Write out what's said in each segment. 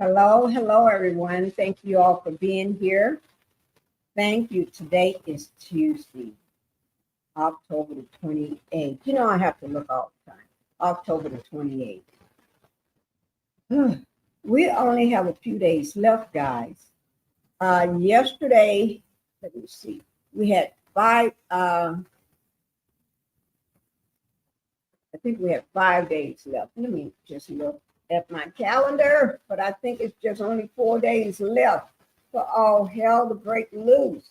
Hello, everyone. Thank you all for being here. Thank you. Today is Tuesday, October the 28th. You know, I have to look all the time. October the 28th. We only have a few days left, guys. Yesterday, let me see, we had I think we have 5 days left. Let me just look at my calendar, but I think it's just only 4 days left for all hell to break loose.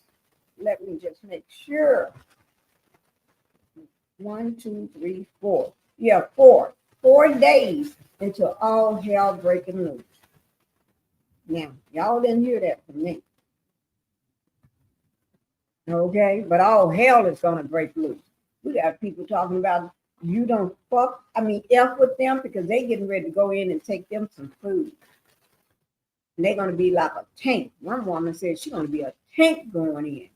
Let me just make sure. 1, 2, 3, 4. Yeah, 4. 4 days until all hell breaking loose. Now, y'all didn't hear that from me. Okay, but all hell is going to break loose. We got people talking about you don't F with them because they getting ready to go in and take them some food. And they're going to be like a tank. One woman said she's going to be a tank going in.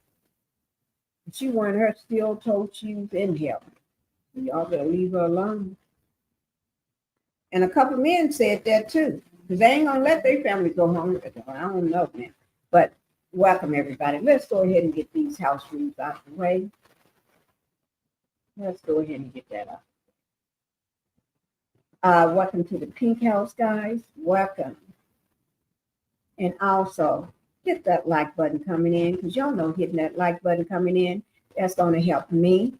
And she wanted her steel toe shoes in heaven. Y'all better leave her alone. And a couple men said that too. Because they ain't going to let their family go hungry. I don't know, man. But welcome, everybody. Let's go ahead and get these house rules out the way. Let's go ahead and get that up. Welcome to the Pink House, guys. Welcome. And also, hit that like button coming in, because y'all know hitting that like button coming in, that's going to help me,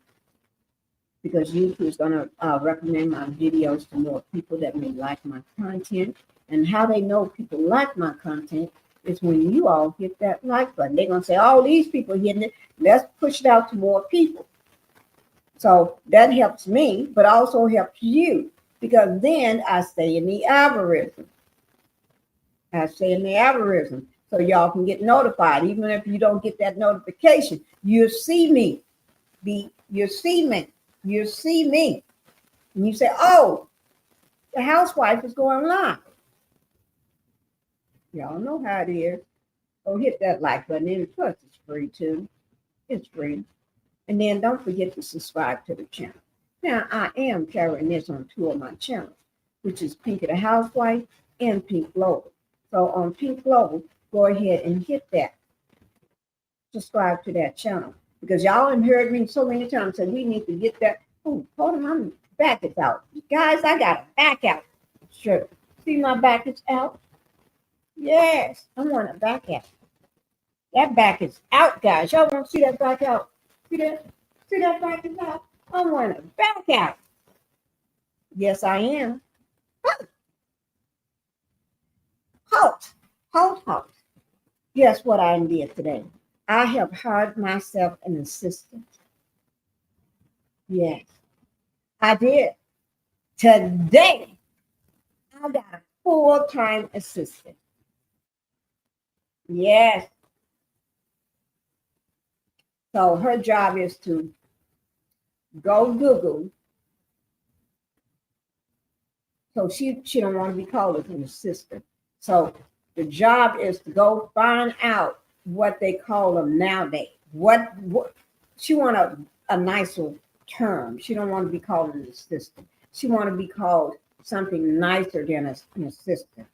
because YouTube is going to recommend my videos to more people that may like my content. And how they know people like my content is when you all hit that like button. They're going to say, oh, these people hitting it. Let's push it out to more people. So that helps me, but also helps you, because then I stay in the algorithm. So y'all can get notified. Even if you don't get that notification, you'll see me. You'll see me. And you say, oh, the housewife is going live. Y'all know how it is. So hit that like button. And plus, it's free too. It's free. And then don't forget to subscribe to the channel. Now, I am carrying this on 2 of my channels, which is Pinkie the Housewife and Pink Global. So on Pink Global, go ahead and hit that. Subscribe to that channel. Because y'all have heard me so many times say we need to get that. Oh, hold on, my back is out. Guys, I got a back out. Sure. See my back is out? Yes, I want a back out. That back is out, guys. Y'all want to see that back out? See that? See that back is out? I want to back out. Yes, I am. Halt. Guess what I did today? I have hired myself an assistant. Yes, I did. Today, I got a full-time assistant. Yes. So her job is to go Google. So she don't want to be called as an assistant. So the job is to go find out what they call them nowadays. What she want a nicer term. She don't want to be called an assistant. She want to be called something nicer than an assistant.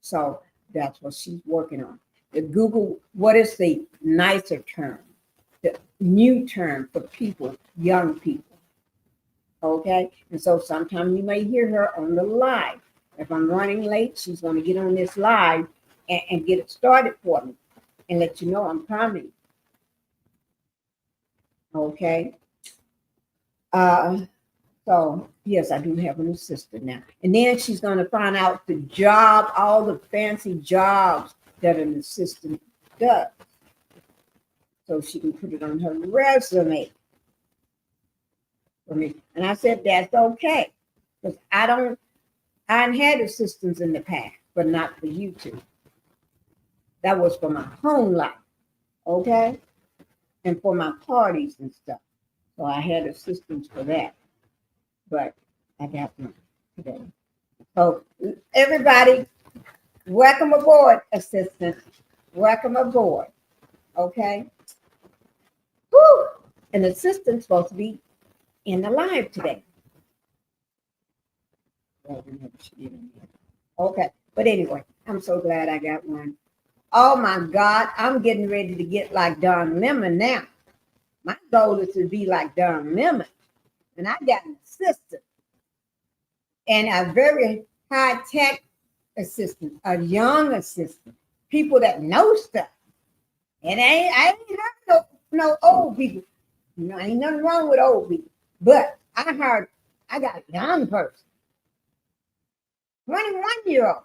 So that's what she's working on. The Google, what is the nicer term? The new term for people, young people. Okay? And so sometimes you may hear her on the live. If I'm running late, she's going to get on this live and get it started for me and let you know I'm coming. Okay? So, yes, I do have an assistant now. And then she's going to find out the job, all the fancy jobs that an assistant does. So she can put it on her resume for me. And I said, that's okay. Because I had assistants in the past, but not for YouTube. That was for my home life. Okay? And for my parties and stuff. So I had assistants for that. But I got one today. So everybody, welcome aboard, assistant. Welcome aboard. Okay? Woo! An assistant's supposed to be in the live today. Okay. But anyway, I'm so glad I got one. Oh my God, I'm getting ready to get like Don Lemon now. My goal is to be like Don Lemon. And I got an assistant and a very high-tech assistant, a young assistant, people that know stuff. And I ain't heard no old people. You know, ain't nothing wrong with old people. But I got a young person, 21-year-old.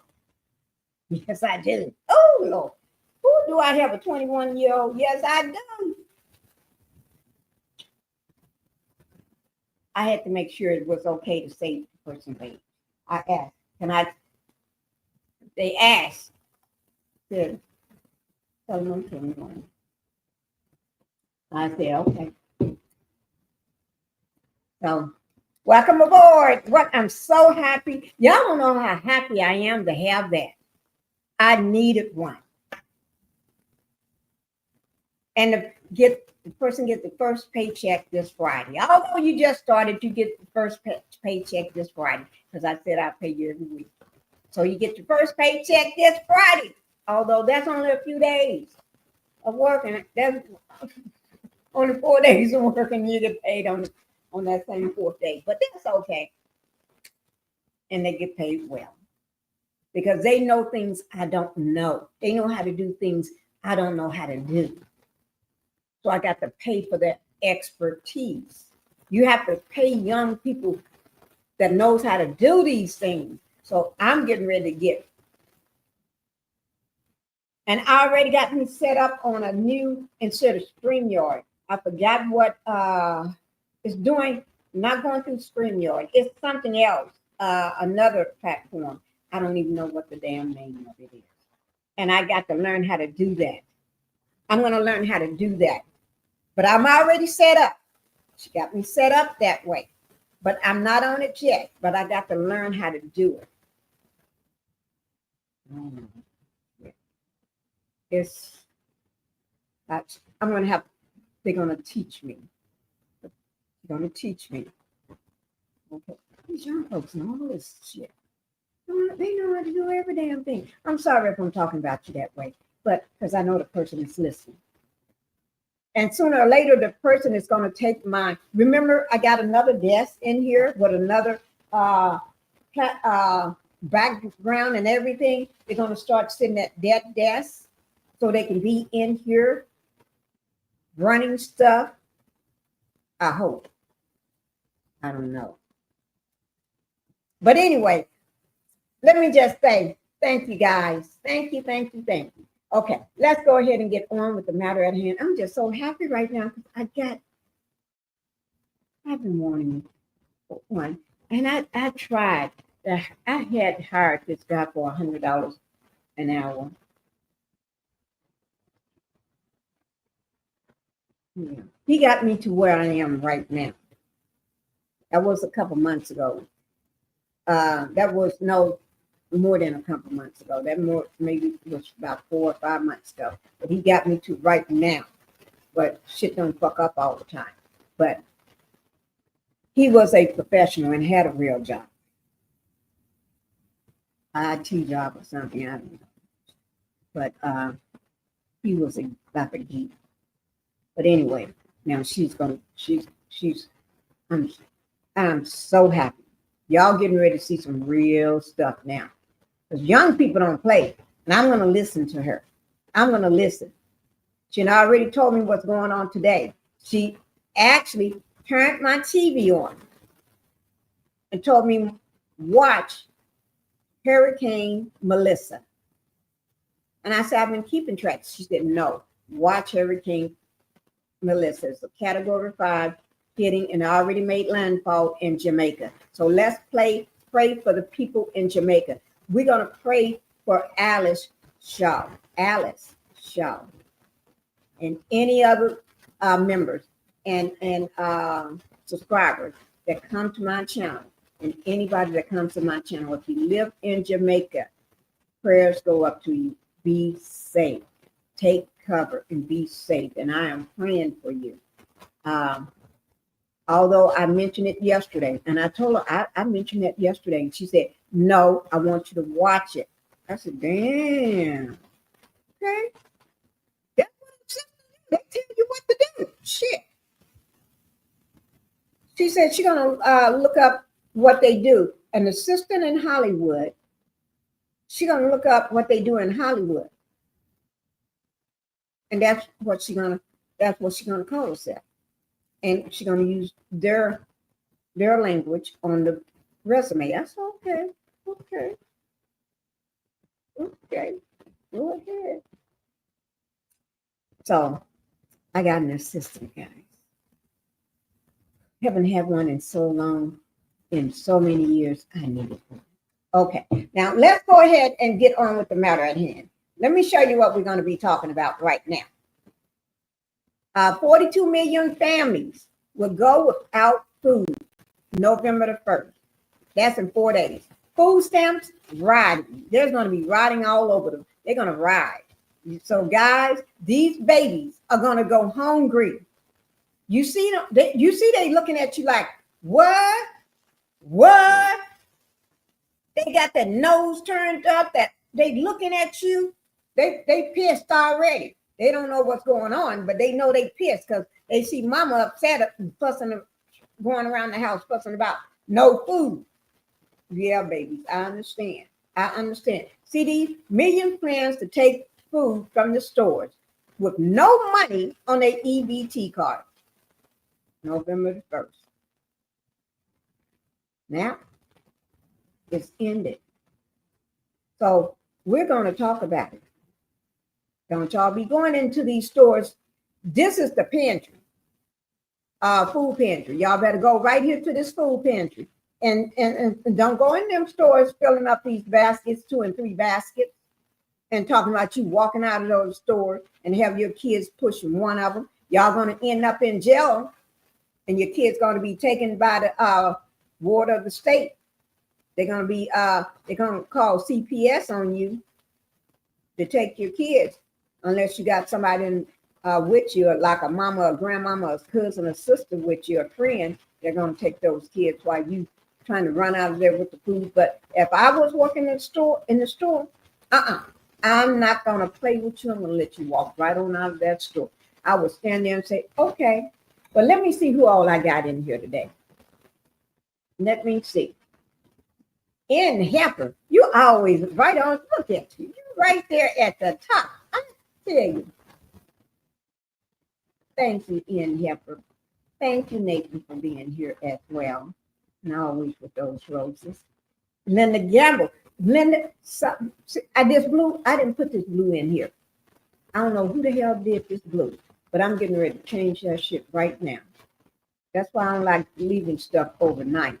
Yes, I do. Oh, Lord. Who do I have a 21-year-old? Yes, I do. I had to make sure it was okay to say the person's age. I asked, they asked to tell them 21. I said, okay. So, welcome aboard. What I'm so happy. Y'all don't know how happy I am to have that. I needed one. And the person get the first paycheck this Friday. Although you just started, you get the first paycheck this Friday because I said I'll pay you every week. So you get your first paycheck this Friday. Although that's only a few days of working. That's only 4 days of working. You get paid on that same fourth day, but that's okay. And they get paid well because they know things I don't know. They know how to do things I don't know how to do. So I got to pay for that expertise. You have to pay young people that knows how to do these things. So I'm getting ready to get. And I already got me set up on a new, instead of StreamYard. I forgot what it's doing. Not going through StreamYard. It's something else, another platform. I don't even know what the damn name of it is. And I got to learn how to do that. I'm going to learn how to do that. But I'm already set up. She got me set up that way. But I'm not on it yet. But I got to learn how to do it. I'm going to have, they're going to teach me. They're going to teach me. Okay. These young folks know all this shit. They know how to do every damn thing. I'm sorry if I'm talking about you that way, but because I know the person is listening. And sooner or later, the person is going to take my, remember, I got another desk in here with another background and everything. They're going to start sitting at that desk so they can be in here running stuff. I hope. I don't know. But anyway, let me just say thank you, guys. Thank you, thank you, thank you. Okay, let's go ahead and get on with the matter at hand. I'm just so happy right now because I've been wanting one. And I tried. I had hired this guy for $100 an hour. Yeah. He got me to where I am right now. That was a couple months ago. That was more than a couple months ago. That maybe was about 4 or 5 months ago. But he got me to right now. But shit don't fuck up all the time. But he was a professional and had a real job. IT job or something, I don't know. But he was like a geek. But anyway, now I'm so happy. Y'all getting ready to see some real stuff now. Because young people don't play. And I'm going to listen to her. I'm going to listen. She already told me what's going on today. She actually turned my TV on and told me, watch Hurricane Melissa. And I said, I've been keeping track. She said, no, watch Hurricane Melissa. It's a Category 5 hitting and already made landfall in Jamaica. So let's pray for the people in Jamaica. We're going to pray for Alice Shaw, and any other members and subscribers that come to my channel, and anybody that comes to my channel. If you live in Jamaica, prayers go up to you. Be safe. Take cover and be safe. And I am praying for you. Although I mentioned it yesterday, and I told her I mentioned that yesterday, and she said, no, I want you to watch it. I said, damn. Okay. That's what they tell you what to do. Shit. She said she's gonna look up what they do. An assistant in Hollywood. She's gonna look up what they do in Hollywood, and that's what she's gonna call herself. And she's gonna use their language on the resume. That's okay. Okay. Okay. Go ahead. So I got an assistant, guys. Haven't had one in so long, in so many years. I needed one. Okay, now let's go ahead and get on with the matter at hand. Let me show you what we're going to be talking about right now. 42 million families will go without food November the 1st. That's in 4 days. Food stamps, riding. There's going to be riding all over them. They're going to ride. So, guys, these babies are going to go hungry. You see them? They looking at you like, what? What? They got their nose turned up. That they looking at you. They pissed already. They don't know what's going on, but they know they pissed because they see mama upset, fussing, going around the house fussing about no food. Yeah, babies, I understand. See, these million plans to take food from the stores with no money on their EBT card. November the 1st. Now, it's ended. So we're going to talk about it. Don't y'all be going into these stores. This is the pantry, food pantry. Y'all better go right here to this food pantry. And don't go in them stores filling up these baskets, 2 and 3 baskets, and talking about you walking out of those stores and have your kids pushing one of them. Y'all going to end up in jail, and your kids going to be taken by the ward of the state. They're going to call CPS on you to take your kids, unless you got somebody with you, like a mama, a grandmama, a cousin, a sister with you, a friend. They're going to take those kids while you trying to run out of there with the food. But if I was working in the store, I'm not going to play with you. I'm going to let you walk right on out of that store. I would stand there and say, okay, but let me see who all I got in here today. Let me see. In Heifer, you always right on. Look at you. You right there at the top. I tell you. Thank you, Ian Heifer. Thank you, Nathan, for being here as well. And always with those roses. Linda Gamble. Linda, I didn't put this blue in here. I don't know who the hell did this blue, but I'm getting ready to change that shit right now. That's why I don't like leaving stuff overnight.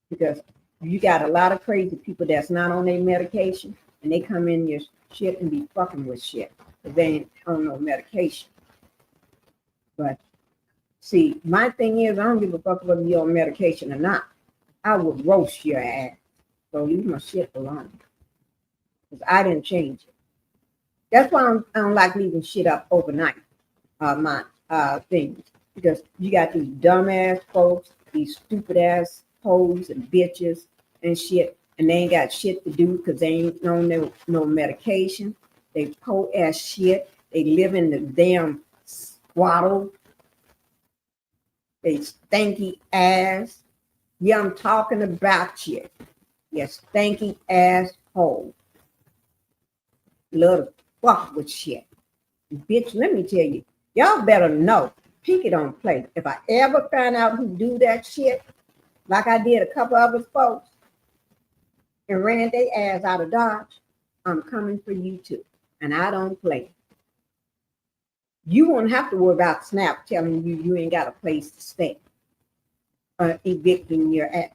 Because you got a lot of crazy people that's not on their medication, and they come in your shit and be fucking with shit because they ain't on no medication. But see, my thing is, I don't give a fuck whether you're on medication or not. I would roast your ass. So leave my shit alone. Because I didn't change it. That's why I don't like leaving shit up overnight. My things. Because you got these dumbass folks, these stupid ass hoes and bitches and shit, and they ain't got shit to do because they ain't on no medication. They po ass shit. They live in the damn squattle. They stanky ass. Yeah, I'm talking about you. You stanky asshole. Love to fuck with shit. Bitch, let me tell you, y'all better know, Pinkie don't play. If I ever find out who do that shit, like I did a couple of us folks, and ran their ass out of Dodge, I'm coming for you too. And I don't play. You won't have to worry about Snap telling you ain't got a place to stay. Evicting your ass.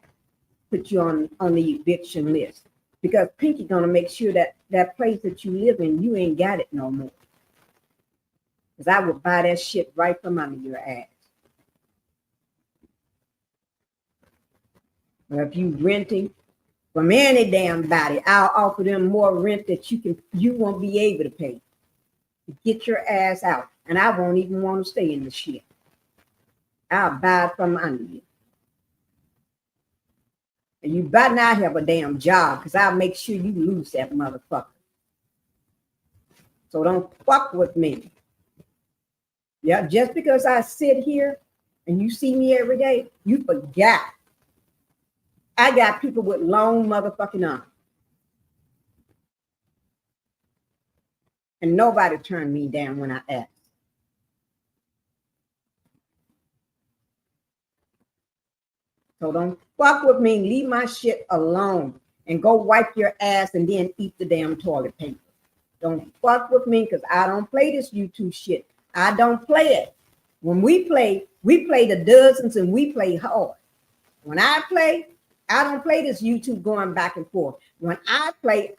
Put you on the eviction list. Because Pinkie gonna make sure that place that you live in, you ain't got it no more. Because I would buy that shit right from under your ass. Or if you renting from any damn body, I'll offer them more rent that you won't be able to pay. Get your ass out. And I won't even want to stay in the shit. I'll buy it from under you. And you better not have a damn job, because I'll make sure you lose that motherfucker. So don't fuck with me. Yeah, just because I sit here and you see me every day, you forgot. I got people with long motherfucking arms. And nobody turned me down when I asked. So don't fuck with me. Leave my shit alone and go wipe your ass and then eat the damn toilet paper. Don't fuck with me, because I don't play this YouTube shit. I don't play it. When we play the dozens and we play hard. When I play, I don't play this YouTube going back and forth. When I play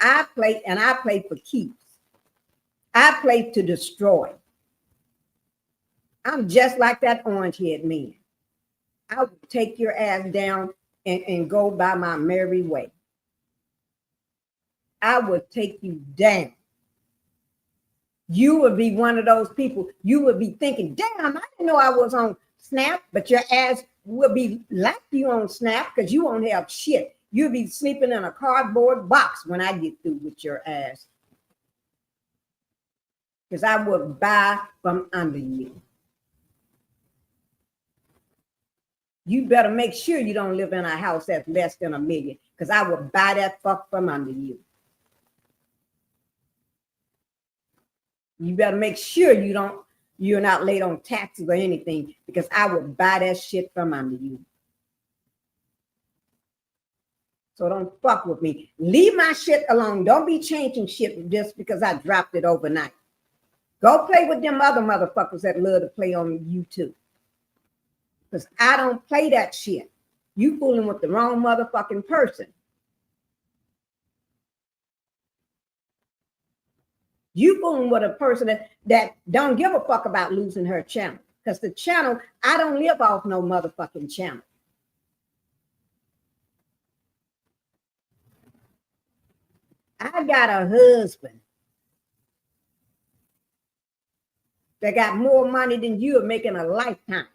and I play for keeps. I play to destroy. I'm just like that orange-haired man. I would take your ass down and go by my merry way. I would take you down. You would be one of those people. You would be thinking, damn, I didn't know I was on Snap, but your ass will be like you on Snap because you won't have shit. You'll be sleeping in a cardboard box when I get through with your ass. Because I would buy from under you. You better make sure you don't live in a house that's less than $1 million, because I will buy that fuck from under you. You better make sure you're not late on taxes or anything, because I will buy that shit from under you. So don't fuck with me. Leave my shit alone. Don't be changing shit just because I dropped it overnight. Go play with them other motherfuckers that love to play on YouTube. Because I don't play that shit. You fooling with the wrong motherfucking person. You fooling with a person that don't give a fuck about losing her channel. Because the channel, I don't live off no motherfucking channel. I got a husband that got more money than you are making a lifetime.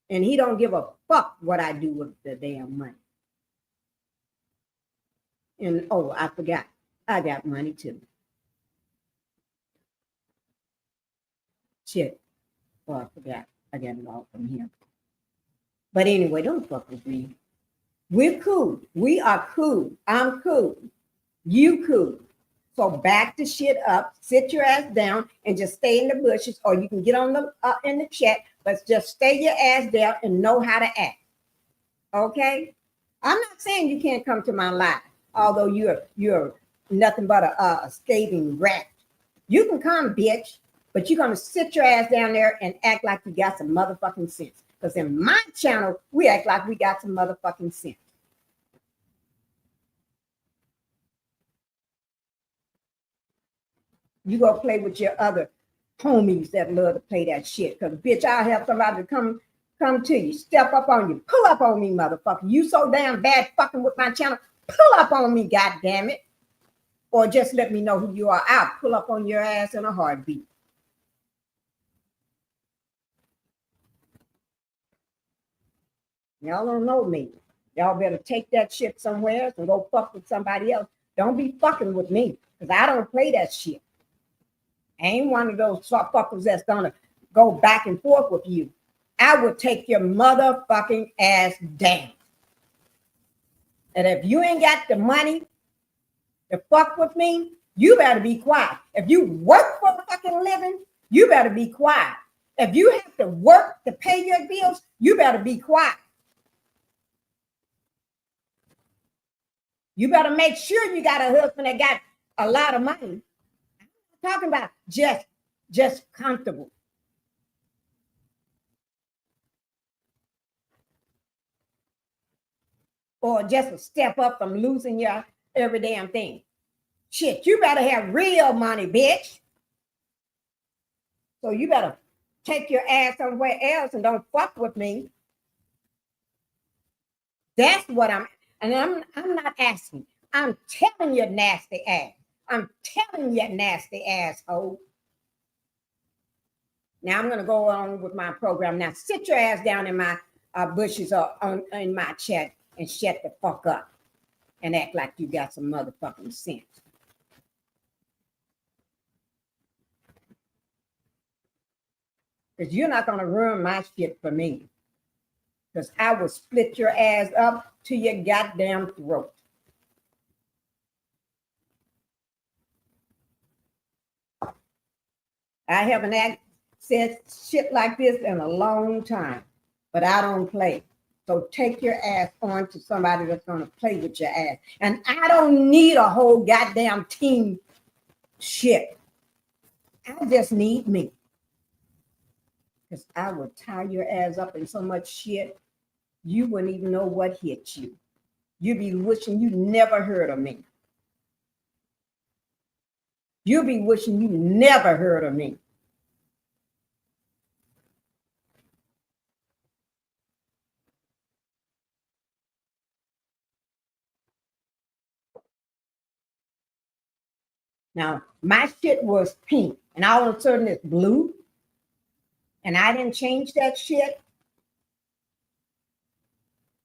And he don't give a fuck what I do with the damn money. And oh, I forgot. I got money too. Shit. Oh, I forgot. I got it all from him. But anyway, don't fuck with me. We're cool. We are cool. I'm cool. You cool. So back the shit up, sit your ass down, and just stay in the bushes, or you can get on the in the chat, but just stay your ass down and know how to act. Okay? I'm not saying you can't come to my live, although you're nothing but a scathing rat. You can come, bitch, but you're gonna sit your ass down there and act like you got some motherfucking sense. Because in my channel, we act like we got some motherfucking sense. You go play with your other homies that love to play that shit. Because, bitch, I'll have somebody to come to you, step up on you, pull up on me, motherfucker. You so damn bad fucking with my channel, pull up on me, goddammit. Or just let me know who you are. I'll pull up on your ass in a heartbeat. Y'all don't know me. Y'all better take that shit somewhere else and go fuck with somebody else. Don't be fucking with me, because I don't play that shit. I ain't one of those fuckers that's gonna go back and forth with you. I will take your motherfucking ass down. And if you ain't got the money to fuck with me, you better be quiet. If you work for a fucking living, you better be quiet. If you have to work to pay your bills, you better be quiet. You better make sure you got a husband that got a lot of money. I'm talking about just comfortable. Or just a step up from losing your every damn thing. Shit, you better have real money, bitch. So you better take your ass somewhere else and don't fuck with me. That's what I'm not asking. I'm telling you, nasty ass. I'm telling you, nasty asshole. Now I'm gonna go on with my program. Now sit your ass down in my bushes are in my chat and shut the fuck up and act like you got some motherfucking sense. Because you're not going to ruin my shit for me. Because I will split your ass up to your goddamn throat. I haven't said shit like this in a long time, but I don't play. So take your ass on to somebody that's going to play with your ass. And I don't need a whole goddamn team shit. I just need me. Because I would tie your ass up in so much shit, you wouldn't even know what hit you. You'd be wishing you never heard of me. You'll be wishing you never heard of me. Now, my shit was pink, and all of a sudden it's blue, and I didn't change that shit.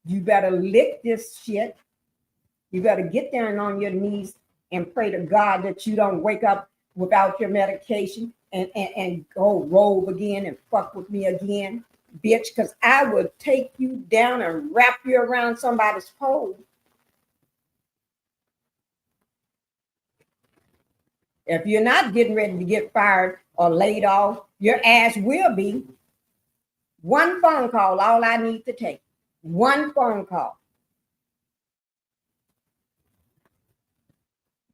You better lick this shit. You better get down on your knees and pray to God that you don't wake up without your medication and go roll again and fuck with me again, bitch, because I would take you down and wrap you around somebody's pole. If you're not getting ready to get fired or laid off, your ass will be. One phone call, all I need to take. One phone call.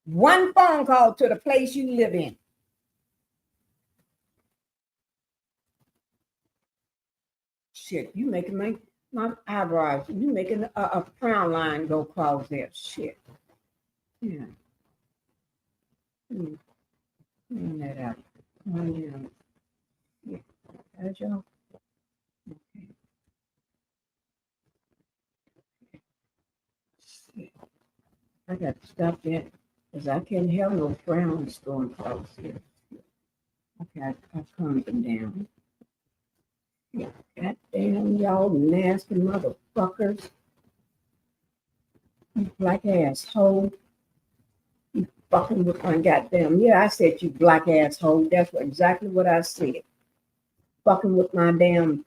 One phone call to the place you live in. Shit, you making my eyebrows, you making a frown line go across there. Shit. Yeah. Clean that out. Yeah. That's y'all. Okay. Shit. I got to stop that because I can't have no frowns going across here. Okay, I calmed them down. Yeah, goddamn y'all nasty motherfuckers. You black asshole. You fucking with my goddamn. Yeah, I said you black asshole. That's exactly what I said. Fucking with my damn.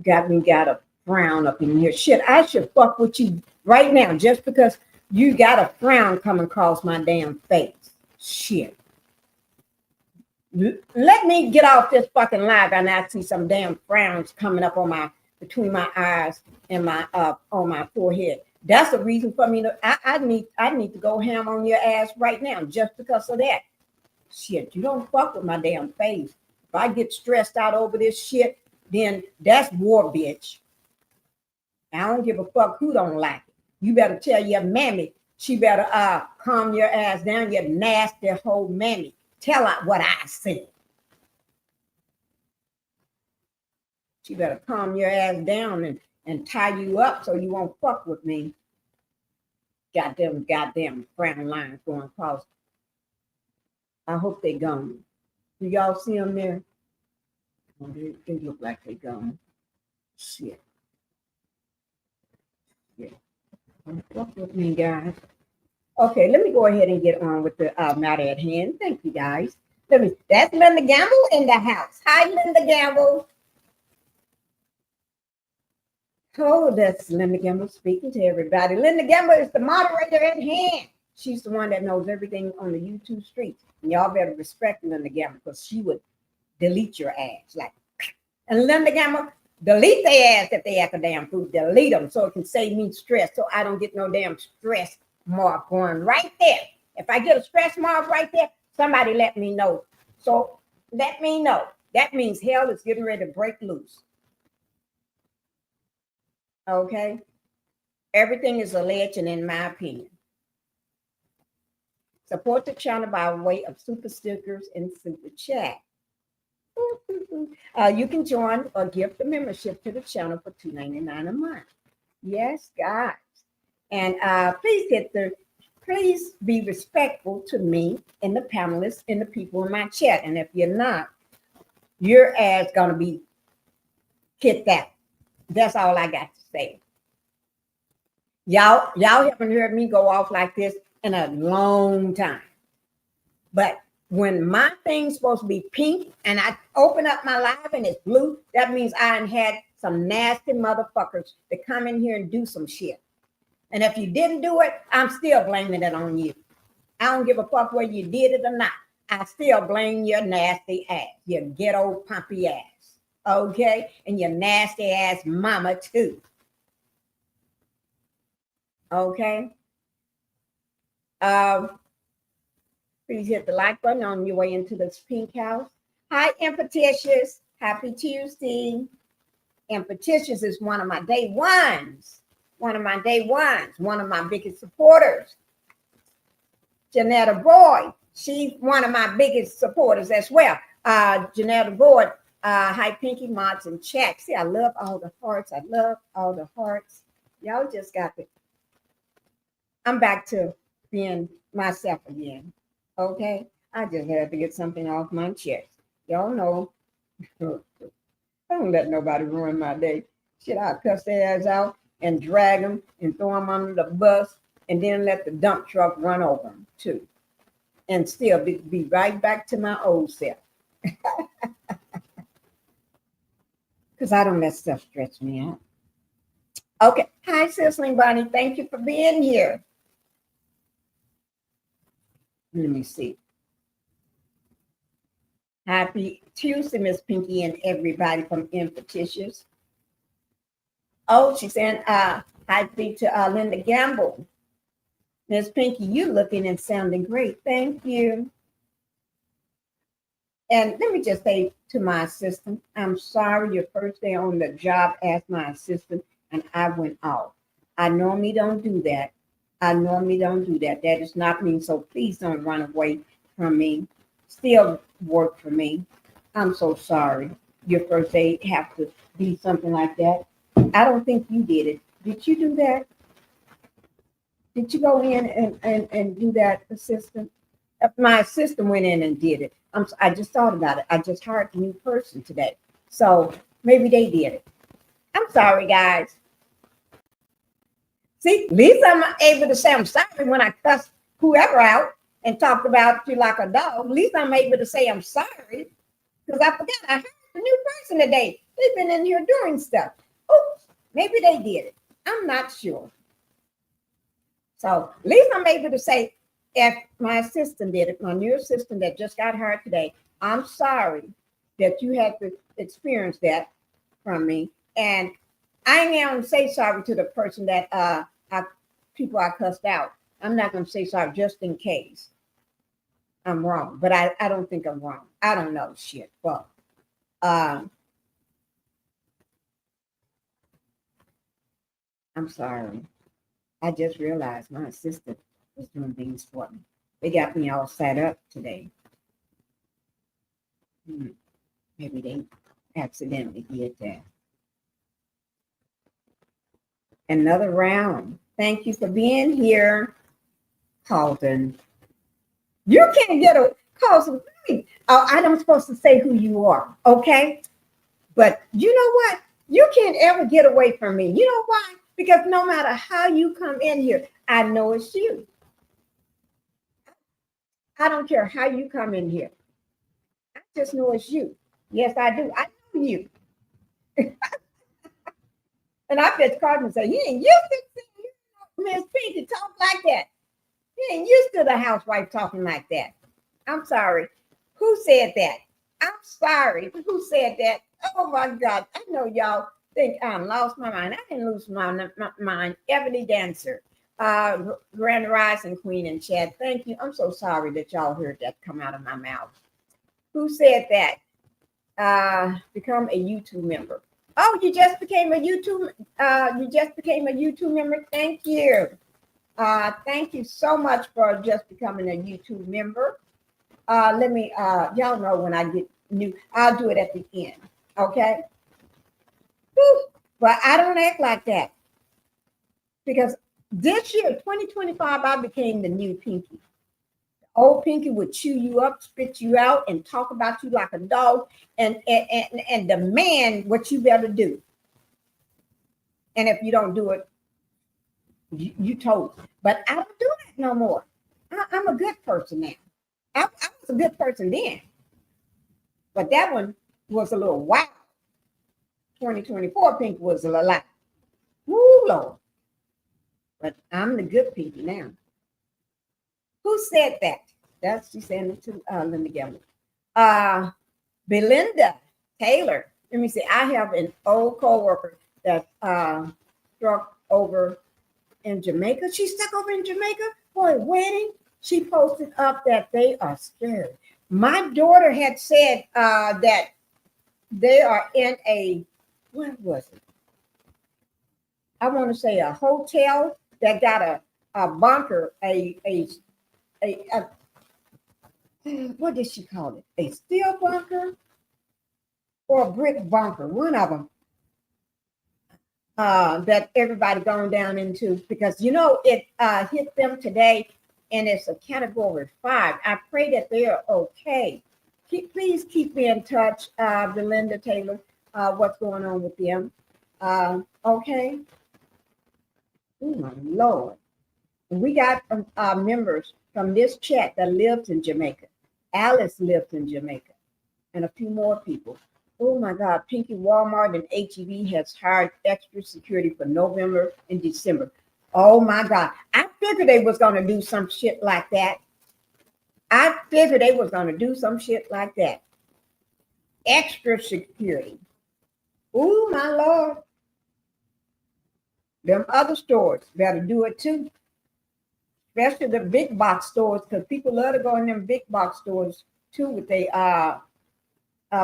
Got a frown up in your shit. I should fuck with you right now just because you got a frown coming across my damn face. Shit. Let me get off this fucking live and I see some damn frowns coming up on between my eyes and my on my forehead. That's the reason for me to I need to go ham on your ass right now just because of that. Shit, you don't fuck with my damn face. If I get stressed out over this shit, then that's war, bitch. I don't give a fuck who don't like it. You better tell your mammy she better calm your ass down, you nasty whole mammy. Tell her what I said. She better calm your ass down and tie you up so you won't fuck with me. Goddamn frown lines going across. I hope they gone. Do y'all see them there? Oh, they look like they gone. Shit. Yeah. Don't fuck with me, guys. Okay, let me go ahead and get on with the matter at hand. Thank you, guys. That's Linda Gamble in the house. Hi, Linda Gamble. Oh, that's Linda Gamble speaking to everybody. Linda Gamble is the moderator at hand. She's the one that knows everything on the YouTube streets. And y'all better respect Linda Gamble because she would delete your ass. And Linda Gamble, delete their ass if they act a damn fool. Delete them so it can save me stress so I don't get no damn stress mark going right there. If I get a stress mark right there, somebody let me know. So let me know. That means hell is getting ready to break loose. Okay? Everything is alleged and in my opinion. Support the channel by way of super stickers and super chat. You can join or gift the membership to the channel for $2.99 a month. Yes, guys. And please be respectful to me and the panelists and the people in my chat. And if you're not, your ass gonna be kicked out. That's all I got to say. Y'all haven't heard me go off like this in a long time. But when my thing's supposed to be pink and I open up my live and it's blue, that means I had some nasty motherfuckers that come in here and do some shit. And if you didn't do it, I'm still blaming it on you. I don't give a fuck whether you did it or not. I still blame your nasty ass, your ghetto pumpy ass. Okay? And your nasty ass mama too. Okay? Please hit the like button on your way into this pink house. Hi, Impetitious. Happy Tuesday. Impetitious is one of my day ones. One of my biggest supporters. Janetta Boyd, she's one of my biggest supporters as well. Janetta Boyd, hi, Pinkie, mods and chat. See, I love all the hearts. Y'all just got it. I'm back to being myself again. Okay? I just had to get something off my chest. Y'all know. I don't let nobody ruin my day. Shit, I cuss their ass out and drag them and throw them under the bus and then let the dump truck run over them too. And still be right back to my old self. Because I don't let stuff stretch me out. Okay. Hi, Sizzling Bonnie. Thank you for being here. Let me see. Happy Tuesday, Miss Pinkie, and everybody from Impetitious. Oh, she's saying hi to Linda Gamble. Miss Pinkie, you looking and sounding great. Thank you. And let me just say to my assistant, I'm sorry your first day on the job as my assistant and I went off. I normally don't do that. That is not me. So please don't run away from me. Still work for me. I'm so sorry. Your first day have to be something like that. I don't think you did it. Did you do that? Did you go in and do that, assistant? My assistant went in and did it. I just thought about it. I just hired a new person today. So maybe they did it. I'm sorry, guys. See, at least I'm able to say I'm sorry when I cuss whoever out and talked about you like a dog. At least I'm able to say I'm sorry because I forgot I hired a new person today. They've been in here doing stuff. Oops, maybe they did it. I'm not sure. So at least I'm able to say if my assistant did it, my new assistant that just got hired today, I'm sorry that you had to experience that from me. And I ain't going to say sorry to the person that people I cussed out. I'm not going to say sorry just in case I'm wrong. But I don't think I'm wrong. I don't know shit. Well, I'm sorry. I just realized my assistant was doing things for me. They got me all set up today. Maybe they accidentally did that. Another round. Thank you for being here, Carlton. You can't get a call. I'm supposed to say who you are, okay? But you know what? You can't ever get away from me. You know why? Because no matter how you come in here, I know it's you. I don't care how you come in here. I just know it's you. Yes, I do. I know you. And I just called him and said, you ain't used to Miss Pinkie talk like that. You ain't used to the housewife talking like that. I'm sorry. Who said that? I'm sorry. Who said that? Oh my God. I know y'all think I lost my mind. I didn't lose my mind. Ebony Dancer. Grand Rising Queen and Chad. Thank you. I'm so sorry that y'all heard that come out of my mouth. Who said that? Become a YouTube member. Oh, you just became a YouTube member. Thank you. Thank you so much for just becoming a YouTube member. Let me y'all know when I get new, I'll do it at the end. Okay. Whew. But I don't act like that. Because this year, 2025, I became the new Pinkie. Old Pinkie would chew you up, spit you out, and talk about you like a dog and demand what you better do. And if you don't do it, you told. But I don't do that no more. I'm a good person now. I was a good person then. But that one was a little wild. 2024 Pink was a lot. Woo, Lord. But I'm the good Pinkie now. Who said that? That's she saying it to Linda Gamble. Belinda Taylor. Let me see. I have an old coworker that struck over in Jamaica. She stuck over in Jamaica for a wedding. She posted up that they are scared. My daughter had said that they are in a, what was it? I want to say a hotel that got a bunker, a what did she call it? A steel bunker or a brick bunker, one of them. That everybody going down into, because it hit them today, and it's a category 5. I pray that they are okay. Please keep me in touch, Belinda Taylor. What's going on with them? Okay. Oh my Lord. We got members from this chat that lives in Jamaica. Alice lives in Jamaica, and a few more people. Oh my God, Pinkie, Walmart and HEB has hired extra security for November and December. Oh my God. I figured they was going to do some shit like that. Extra security. Oh my Lord. Them other stores better do it too. Especially the big box stores, because people love to go in them big box stores too with their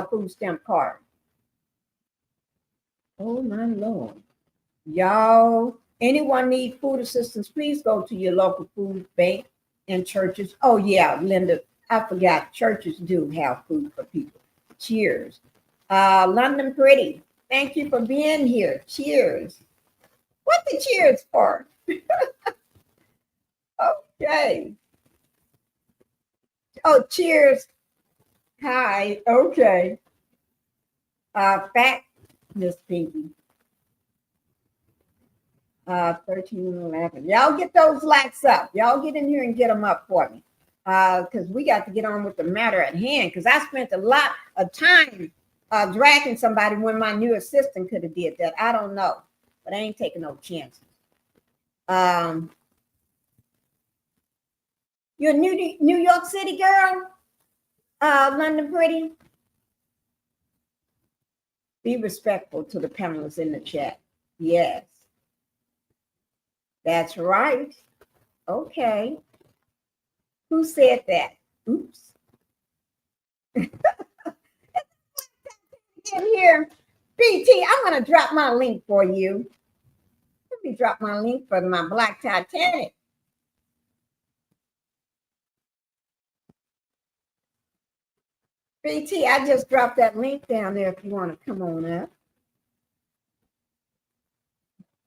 food stamp card. Oh my Lord. Y'all, anyone need food assistance, please go to your local food bank and churches. Oh yeah, Linda, I forgot. Churches do have food for people. Cheers. London Pretty, thank you for being here. Cheers. What the cheers for? Okay. Oh, cheers. Hi. Okay. Fat Miss Pinkie. 1311. Y'all get those likes up. Y'all get in here and get them up for me. Because we got to get on with the matter at hand. Because I spent a lot of time dragging somebody when my new assistant could have did that. I don't know. But I ain't taking no chances. You're a New York City girl? London Pretty? Be respectful to the panelists in the chat. Yes. That's right. Okay. Who said that? Oops. In here, BT, I'm going to drop my link for you. Let me drop my link for my Black Titanic. BT, I just dropped that link down there if you want to come on up.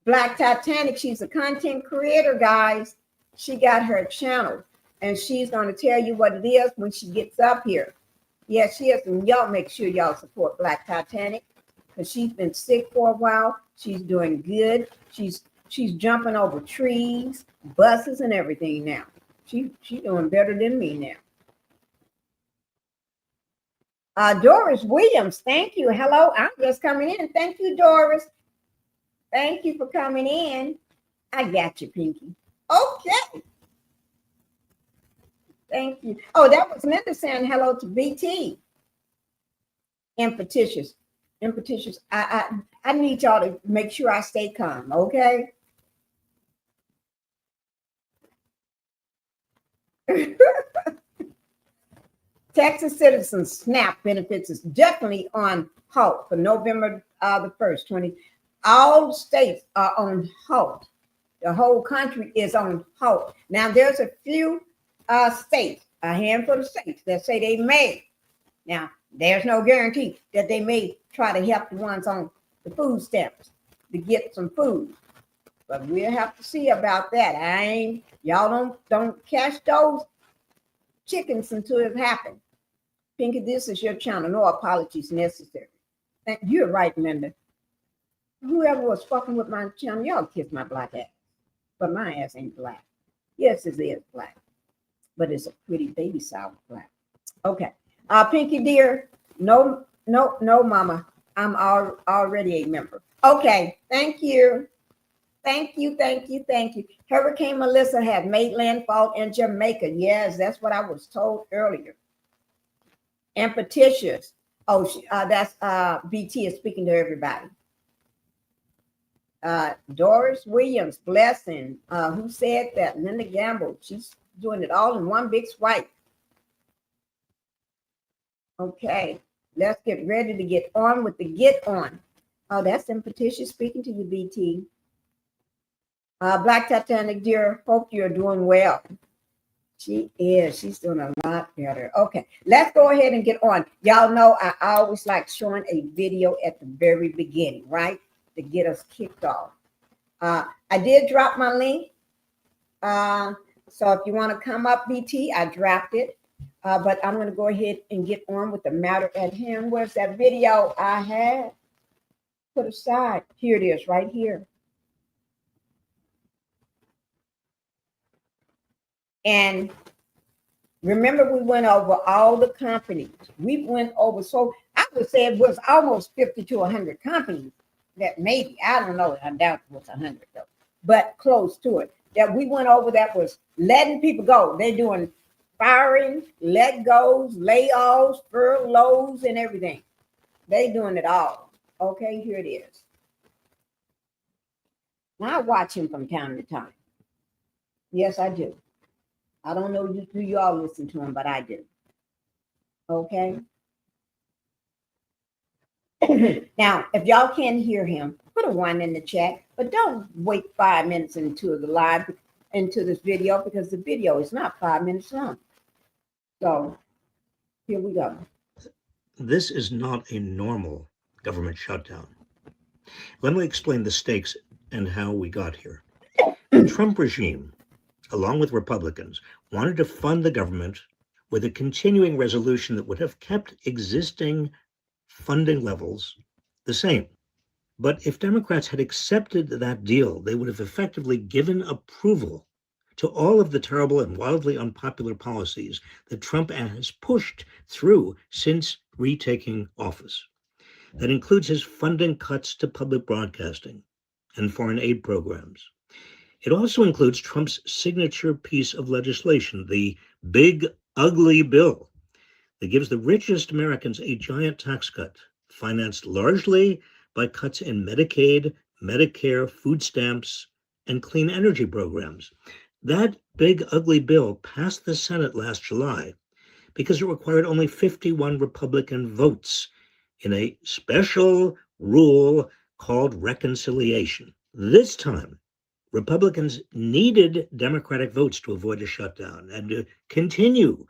Black Titanic, she's a content creator, guys. She got her channel, and she's going to tell you what it is when she gets up here. Yes, she is, and y'all make sure y'all support Black Titanic, because she's been sick for a while. She's doing good. She's jumping over trees, buses, and everything now. She's doing better than me now. Doris Williams, thank you. Hello, I'm just coming in. Thank you, Doris. Thank you for coming in. I got you, Pinkie. Okay. Thank you. Oh, that was Linda saying hello to BT. Impetitious. I need y'all to make sure I stay calm, okay? Texas Citizens SNAP benefits is definitely on halt for November the 1st, all states are on halt. The whole country is on halt. Now, there's a few states, a handful of states that say they may. Now, there's no guarantee that they may try to help the ones on the food stamps to get some food. But we'll have to see about that. Y'all don't catch those chickens until it happens. Pinkie, this is your channel. No apologies necessary. You're right, Linda. Whoever was fucking with my channel, y'all kiss my black ass. But my ass ain't black. Yes, it is black, but it's a pretty baby sour black. Okay. Pinky dear, no, no, no, mama. I'm already a member. Okay. Thank you. Thank you, thank you, thank you. Hurricane Melissa had made landfall in Jamaica. Yes, that's what I was told earlier. And Petitious. Oh, that's BT is speaking to everybody. Doris Williams, blessing. Who said that? Linda Gamble. She's doing it all in one big swipe. Okay, let's get ready to get on with the get on. Oh, that's in Petition speaking to you, BT. Black Titanic, dear, hope you're doing well. She is. She's doing a lot better. Okay, let's go ahead and get on. Y'all know I always like showing a video at the very beginning, right? To get us kicked off. I did drop my link. So if you want to come up, BT, I dropped it. But I'm going to go ahead and get on with the matter at hand. Where's that video I had put aside? Here it is, right here. And remember, we went over all the companies. We went over, so I would say it was almost 50 to 100 companies that maybe, I don't know, I doubt it was 100 though, but close to it. That we went over that was letting people go. They're doing firing, let goes, layoffs, furloughs, and everything. They doing it all. Okay, here it is. Now I watch him from time to time. Yes, I do. I don't know, do you all listen to him, but I do. Okay. Now, if y'all can't hear him, put a 1 in the chat, but don't wait 5 minutes into the live, into this video, because the video is not 5 minutes long. So here we go. This is not a normal government shutdown. Let me explain the stakes and how we got here. The Trump regime, along with Republicans, wanted to fund the government with a continuing resolution that would have kept existing funding levels the same. But if Democrats had accepted that deal, they would have effectively given approval to all of the terrible and wildly unpopular policies that Trump has pushed through since retaking office. That includes his funding cuts to public broadcasting and foreign aid programs. It also includes Trump's signature piece of legislation, the big, ugly bill that gives the richest Americans a giant tax cut, financed largely by cuts in Medicaid, Medicare, food stamps, and clean energy programs. That big, ugly bill passed the Senate last July because it required only 51 Republican votes in a special rule called reconciliation. This time, Republicans needed Democratic votes to avoid a shutdown and to continue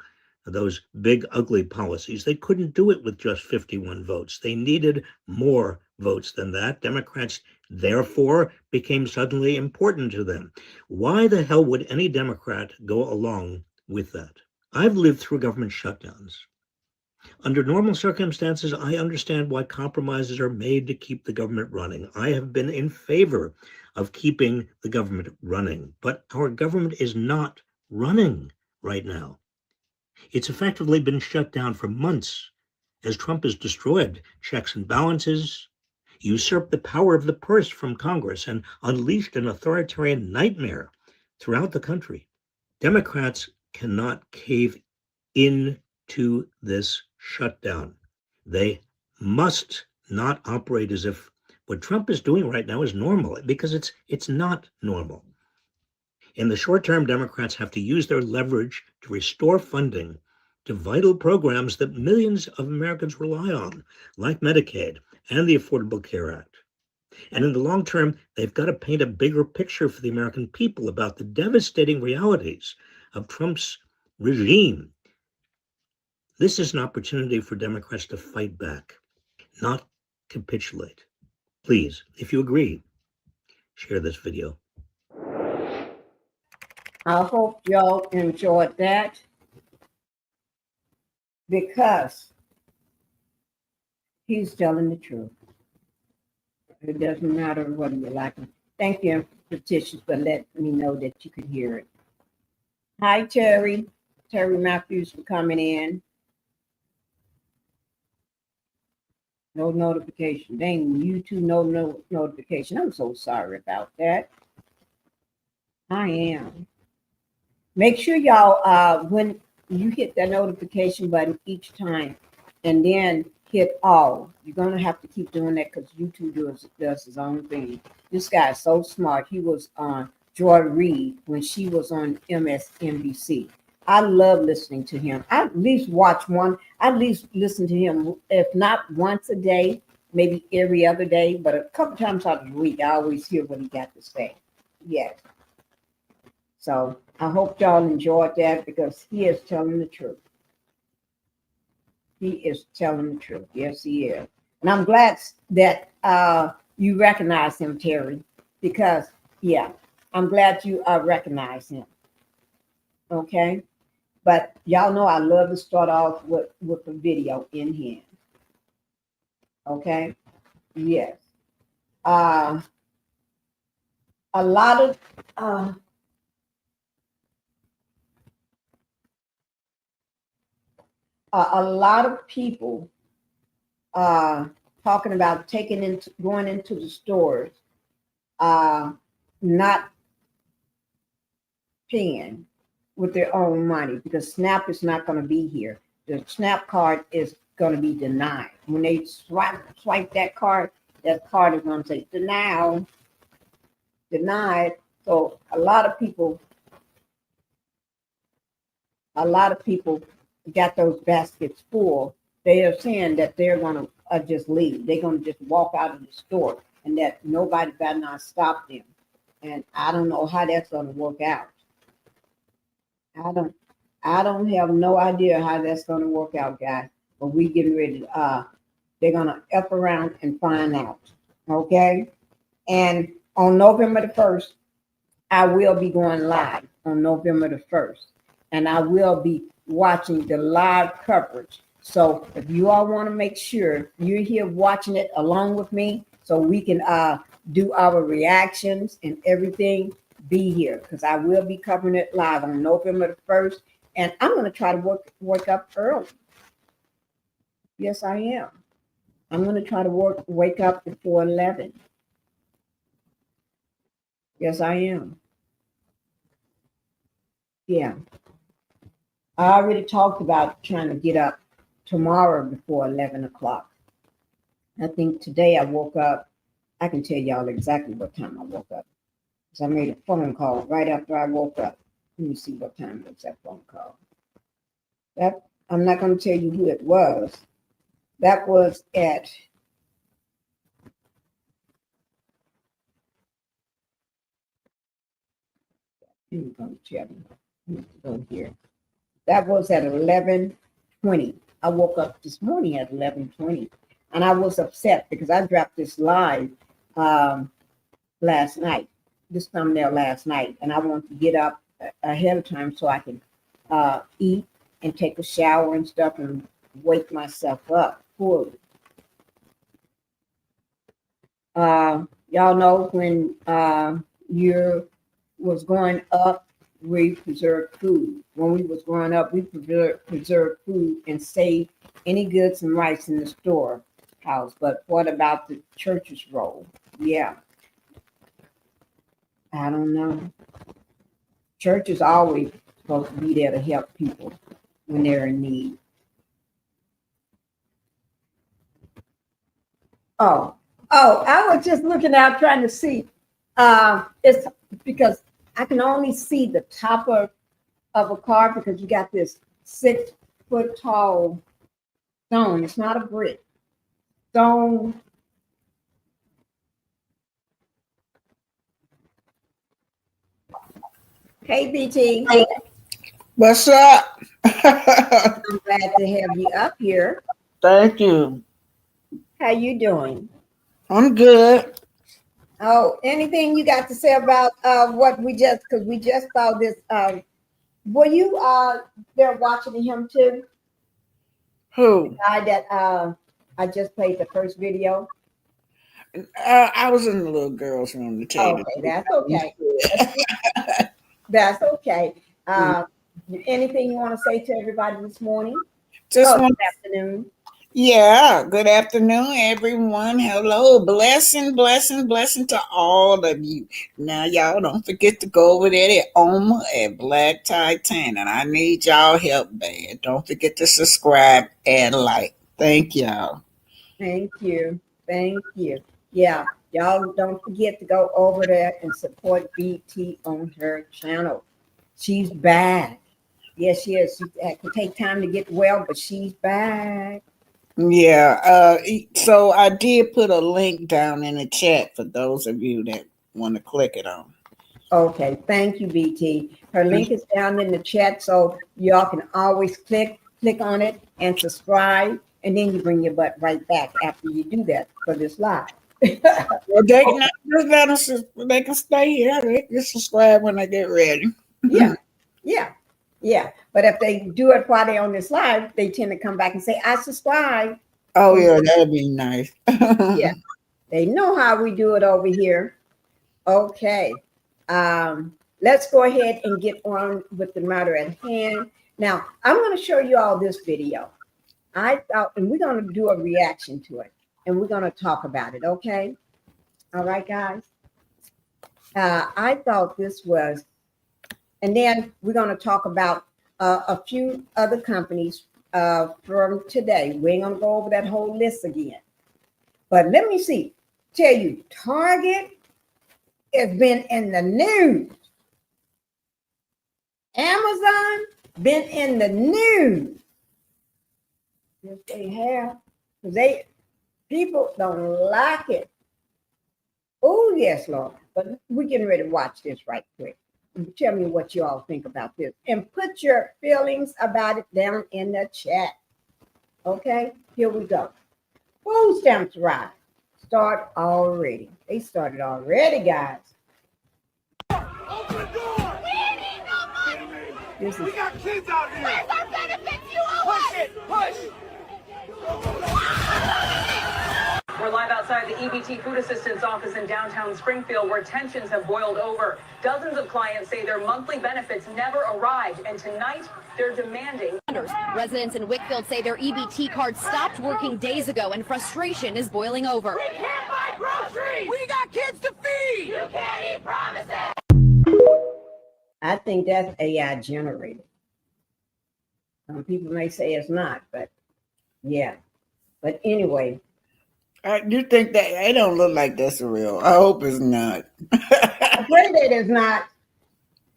those big, ugly policies. They couldn't do it with just 51 votes. They needed more votes than that. Democrats, therefore, became suddenly important to them. Why the hell would any Democrat go along with that? I've lived through government shutdowns. Under normal circumstances, I understand why compromises are made to keep the government running. I have been in favor of keeping the government running, but our government is not running right now. It's effectively been shut down for months as Trump has destroyed checks and balances, usurped the power of the purse from Congress, and unleashed an authoritarian nightmare throughout the country. Democrats cannot cave into this shutdown. They must not operate as if what Trump is doing right now is normal, because it's not normal. In the short term, Democrats have to use their leverage to restore funding to vital programs that millions of Americans rely on, like Medicaid and the Affordable Care Act. And in the long term, they've got to paint a bigger picture for the American people about the devastating realities of Trump's regime. This is an opportunity for Democrats to fight back, not capitulate. Please, if you agree, share this video. I hope y'all enjoyed that, because he's telling the truth. It doesn't matter whether you like them. Thank you, Patricia, for letting me know that you could hear it. Hi, Terry. Terry Matthews for coming in. No notification. Dang, YouTube, no notification. I'm so sorry about that. I am. Make sure y'all, when you hit that notification button each time and then hit all, you're going to have to keep doing that because YouTube does his own thing. This guy is so smart. He was on Joy Reid when she was on MSNBC. I love listening to him. I at least listen to him, if not once a day, maybe every other day, but a couple times out of the week, I always hear what he got to say. Yes. So I hope y'all enjoyed that because he is telling the truth. He is telling the truth. Yes, he is. And I'm glad that you recognize him, Terry, because, yeah, I'm glad you recognize him. Okay? But y'all know I love to start off with the video in hand. Okay? Yes. A lot of people talking about going into the stores, not paying with their own money because SNAP is not going to be here. The SNAP card is going to be denied. When they swipe that card is going to say denied. So a lot of people got those baskets full. They are saying that they're going to just leave. They're going to just walk out of the store and that nobody better not stop them. And I don't know how that's going to work out. I don't have no idea how that's going to work out, guys. But we getting ready to, they're going to up around and find out. Okay. And on November the 1st, I will be going live on November the 1st. And I will be watching the live coverage. So if you all want to make sure you're here watching it along with me so we can do our reactions and everything, be here because I will be covering it live on November the 1st. And I'm going to try to wake up early. Yes, I am. I'm going to try to wake up before 11. Yes, I am. Yeah. I already talked about trying to get up tomorrow before 11 o'clock. I think today I woke up. I can tell y'all exactly what time I woke up. So I made a phone call right after I woke up. Let me see what time was that phone call. That I'm not going to tell you who it was. That was at go here. That was at 11:20. I woke up this morning at 11:20, and I was upset because I dropped this live last night, this thumbnail last night, and I want to get up ahead of time so I can eat and take a shower and stuff and wake myself up fully. Y'all know when you was growing up, we preserved food. When we was growing up, we preserved food and saved any goods and rights in the storehouse. But what about the church's role? Yeah. I don't know. Church is always supposed to be there to help people when they're in need. Oh, I was just looking out trying to see. It's because I can only see the top of a car because you got this 6-foot tall stone. It's not a brick. Stone. Hey, BT. What's up? I'm glad to have you up here. Thank you. How you doing? I'm good. Oh, anything you got to say about what because we just saw this. Were you there watching him too? Who? The guy that I just played the first video. I was in the little girl's room to tell you. Okay, that's okay. That's okay. Anything you want to say to everybody this morning? Just Good want afternoon. Yeah, good afternoon, everyone. Hello, blessing, blessing, blessing to all of you. Now, y'all don't forget to go over there at Oma at Black Titan, and I need y'all help bad. Don't forget to subscribe and like. Thank y'all. Thank you. Thank you. Yeah, y'all don't forget to go over there and support BT on her channel. She's back. Yes, she is. She can take time to get well, but she's back. Yeah, so I did put a link down in the chat for those of you that want to click it on. Okay, thank you, BT. Her link is down in the chat, so y'all can always click on it and subscribe, and then you bring your butt right back after you do that for this live. Well, they can just let us. They can stay here. They can subscribe when they get ready. Yeah, yeah, yeah. But if they do it while they're on this live, they tend to come back and say, "I subscribe." Oh yeah, that'd be nice. Yeah, they know how we do it over here. Okay. Let's go ahead and get on with the matter at hand. Now, I'm going to show you all this video. I thought, and we're going to do a reaction to it, and we're going to talk about it. Okay. All right, guys. I thought this was, and then we're going to talk about a few other companies from today. We ain't going to go over that whole list again. But let me see. Tell you, Target has been in the news. Amazon been in the news. Yes, they have. Because people don't like it. Oh, yes, Lord. But we're getting ready to watch this right quick. And tell me what you all think about this. And put your feelings about it down in the chat. Okay, here we go. Food stamps rise. Start already. They started already, guys. Open the door! We ain't need no money! We got kids out here! Where's our benefits? You owe us! Push it! Push! We're live outside the EBT Food Assistance Office in downtown Springfield, where tensions have boiled over. Dozens of clients say their monthly benefits never arrived, and tonight they're demanding. Residents in Wickfield say their EBT card stopped working days ago, and frustration is boiling over. We can't buy groceries! We got kids to feed! You can't eat promises! I think that's AI generated. Some people may say it's not, but yeah. But anyway. You think that it don't look like that's real? I hope it's not. I pray that it's not.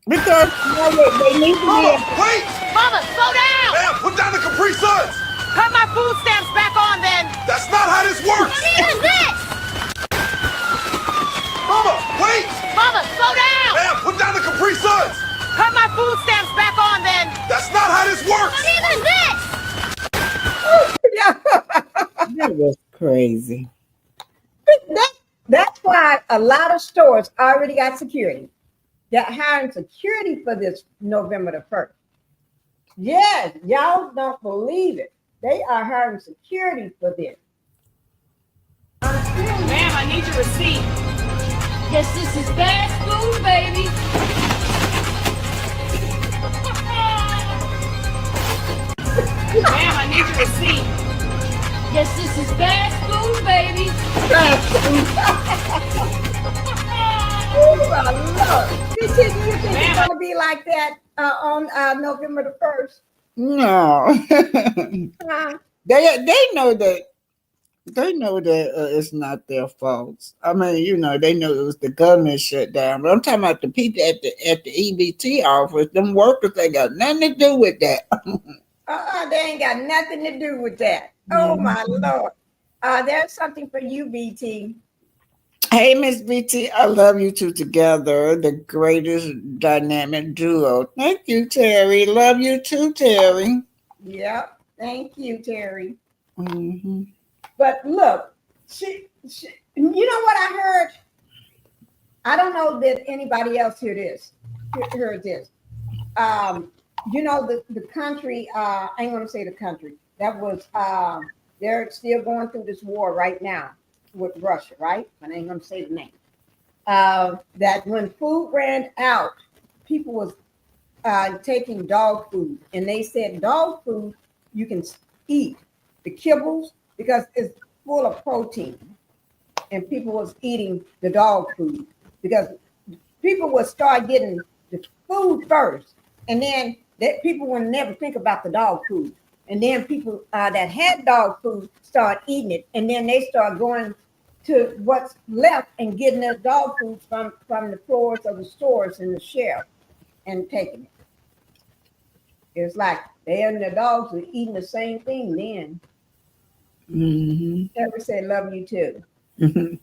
Because they need to be. Wait! Mama, slow down! Ma'am, put down the Capri Suns! Cut my food stamps back on then! That's not how this works! What is this? Mama, wait! Mama, slow down! Ma'am, put down the Capri Suns! Cut my food stamps back on then! That's not how this works! What even is this? That was crazy. That's why a lot of stores already got security. They're hiring security for this November the 1st. Yes, y'all don't believe it. They are hiring security for this. Ma'am, I need your receipt. Yes, this is fast food, baby. Ma'am, I need your receipt. Yes, this is fast food, baby. Oh my Lord. You think it's going to be like that on November the 1st? No. They know that. They know that it's not their fault. I mean, they know it was the government shutdown. But I'm talking about the people at the EBT office. Them workers, they got nothing to do with that. They ain't got nothing to do with that. Oh my Lord. There's something for you, BT. Hey, Miss BT, I love you two together. The greatest dynamic duo. Thank you, Terry. Love you too, Terry. Yep. Thank you, Terry. Mm-hmm. But look, she, you know what I heard? I don't know that anybody else heard this. The country, I ain't going to say the country. That was, they're still going through this war right now. with Russia, right? I ain't gonna say the name. That when food ran out, people was taking dog food, and they said dog food you can eat the kibbles because it's full of protein, and people was eating the dog food because people would start getting the food first, and then that people would never think about the dog food, and then people that had dog food start eating it, and then they start going to what's left and getting their dog food from the floors of the stores and the shelf and taking it. It's like they and the dogs were eating the same thing then. Mm-hmm. Ever say love you too. Mm-hmm.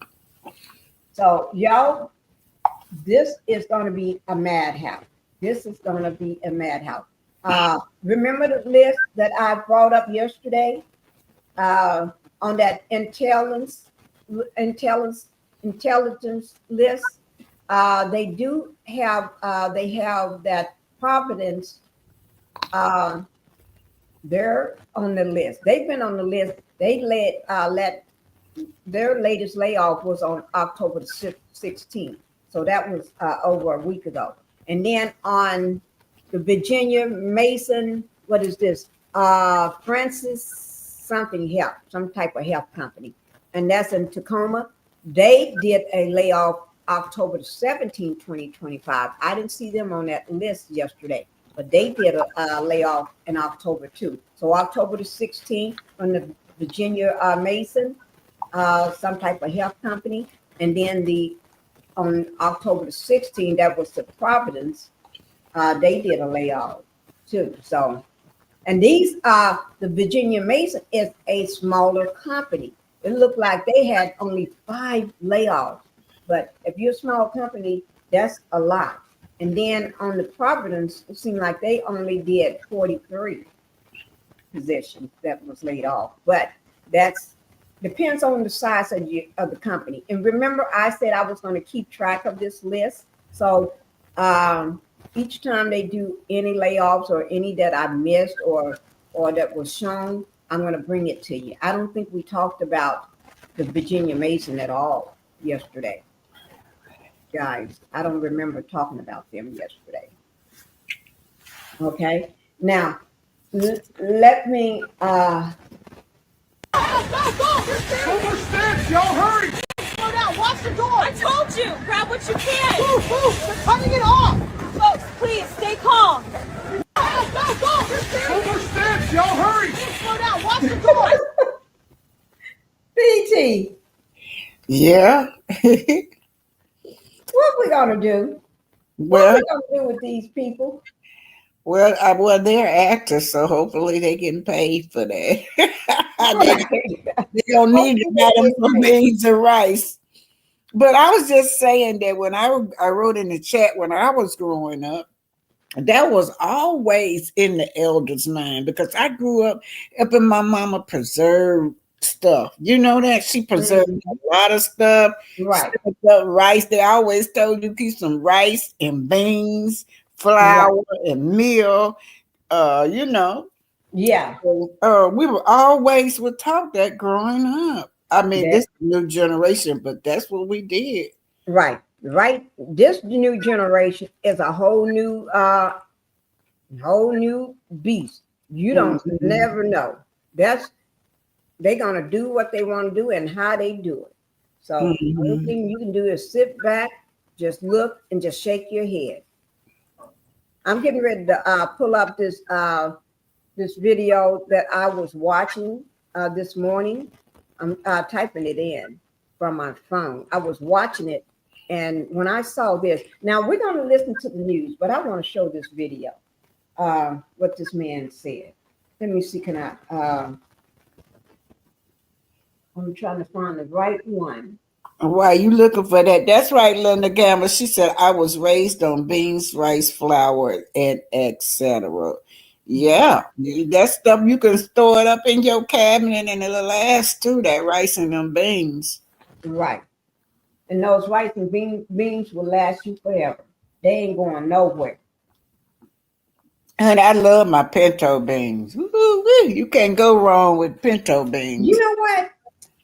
So y'all, this is going to be a madhouse. This is going to be a madhouse. Remember the list that I brought up yesterday on that intelligence list? They do have they have that Providence. They're on the list. They've been on the list. They let their latest layoff was on October 16th. So that was over a week ago. And then on the Virginia Mason, what is this? Francis something health, some type of health company. And that's in Tacoma. They did a layoff October 17, 2025. I didn't see them on that list yesterday, but they did a layoff in October too. So October the 16th on the Virginia Mason, some type of health company. And then on October the 16th, that was the Providence, they did a layoff too. So, and these are the Virginia Mason is a smaller company. It looked like they had only 5 layoffs, but if you're a small company, that's a lot. And then on the Providence, it seemed like they only did 43 positions that was laid off, but that's depends on the size of the company. And remember, I said I was going to keep track of this list. So each time they do any layoffs or any that I missed or that was shown, I'm going to bring it to you. I don't think we talked about the Virginia Mason at all yesterday. Guys, I don't remember talking about them yesterday. Okay, now let me Understand, yo, hurry! Slow down, watch the door! I told you, grab what you can. Move, move! They're cutting it off! Folks, please stay calm. Go! Understand, yo, hurry! Slow down, watch the door! BT, Yeah. what we gonna do? What Well, we gonna do with these people? well, they're actors, so hopefully they getting paid for that. They don't need to buy them some beans and rice. But I was just saying that when I wrote in the chat when I was growing up, that was always in the elders' mind because I grew up in my mama preserved stuff. You know that she preserved a lot of stuff. Right. Rice. They always told you keep some rice and beans, flour and meal. You know. Yeah. We were always taught that growing up. I mean, Yeah. this new generation, but that's what we did. Right. This new generation is a whole new beast. You don't never know. They're gonna do what they want to do and how they do it. So the only thing you can do is sit back, just look, and just shake your head. I'm getting ready to pull up this video that I was watching this morning. I'm typing it in from my phone. I was watching it, and when I saw this, now we're going to listen to the news, but I want to show this video, what this man said. Let me see, can I? I'm trying to find the right one. Why you looking for that? That's right, Linda Gamble. She said, I was raised on beans, rice, flour, and etc. Yeah, that stuff you can store it up in your cabinet and it'll last too, that rice and them beans. Right. And those rice and beans will last you forever. They ain't going nowhere. And I love my pinto beans. Woo-wee. You can't go wrong with pinto beans. You know what?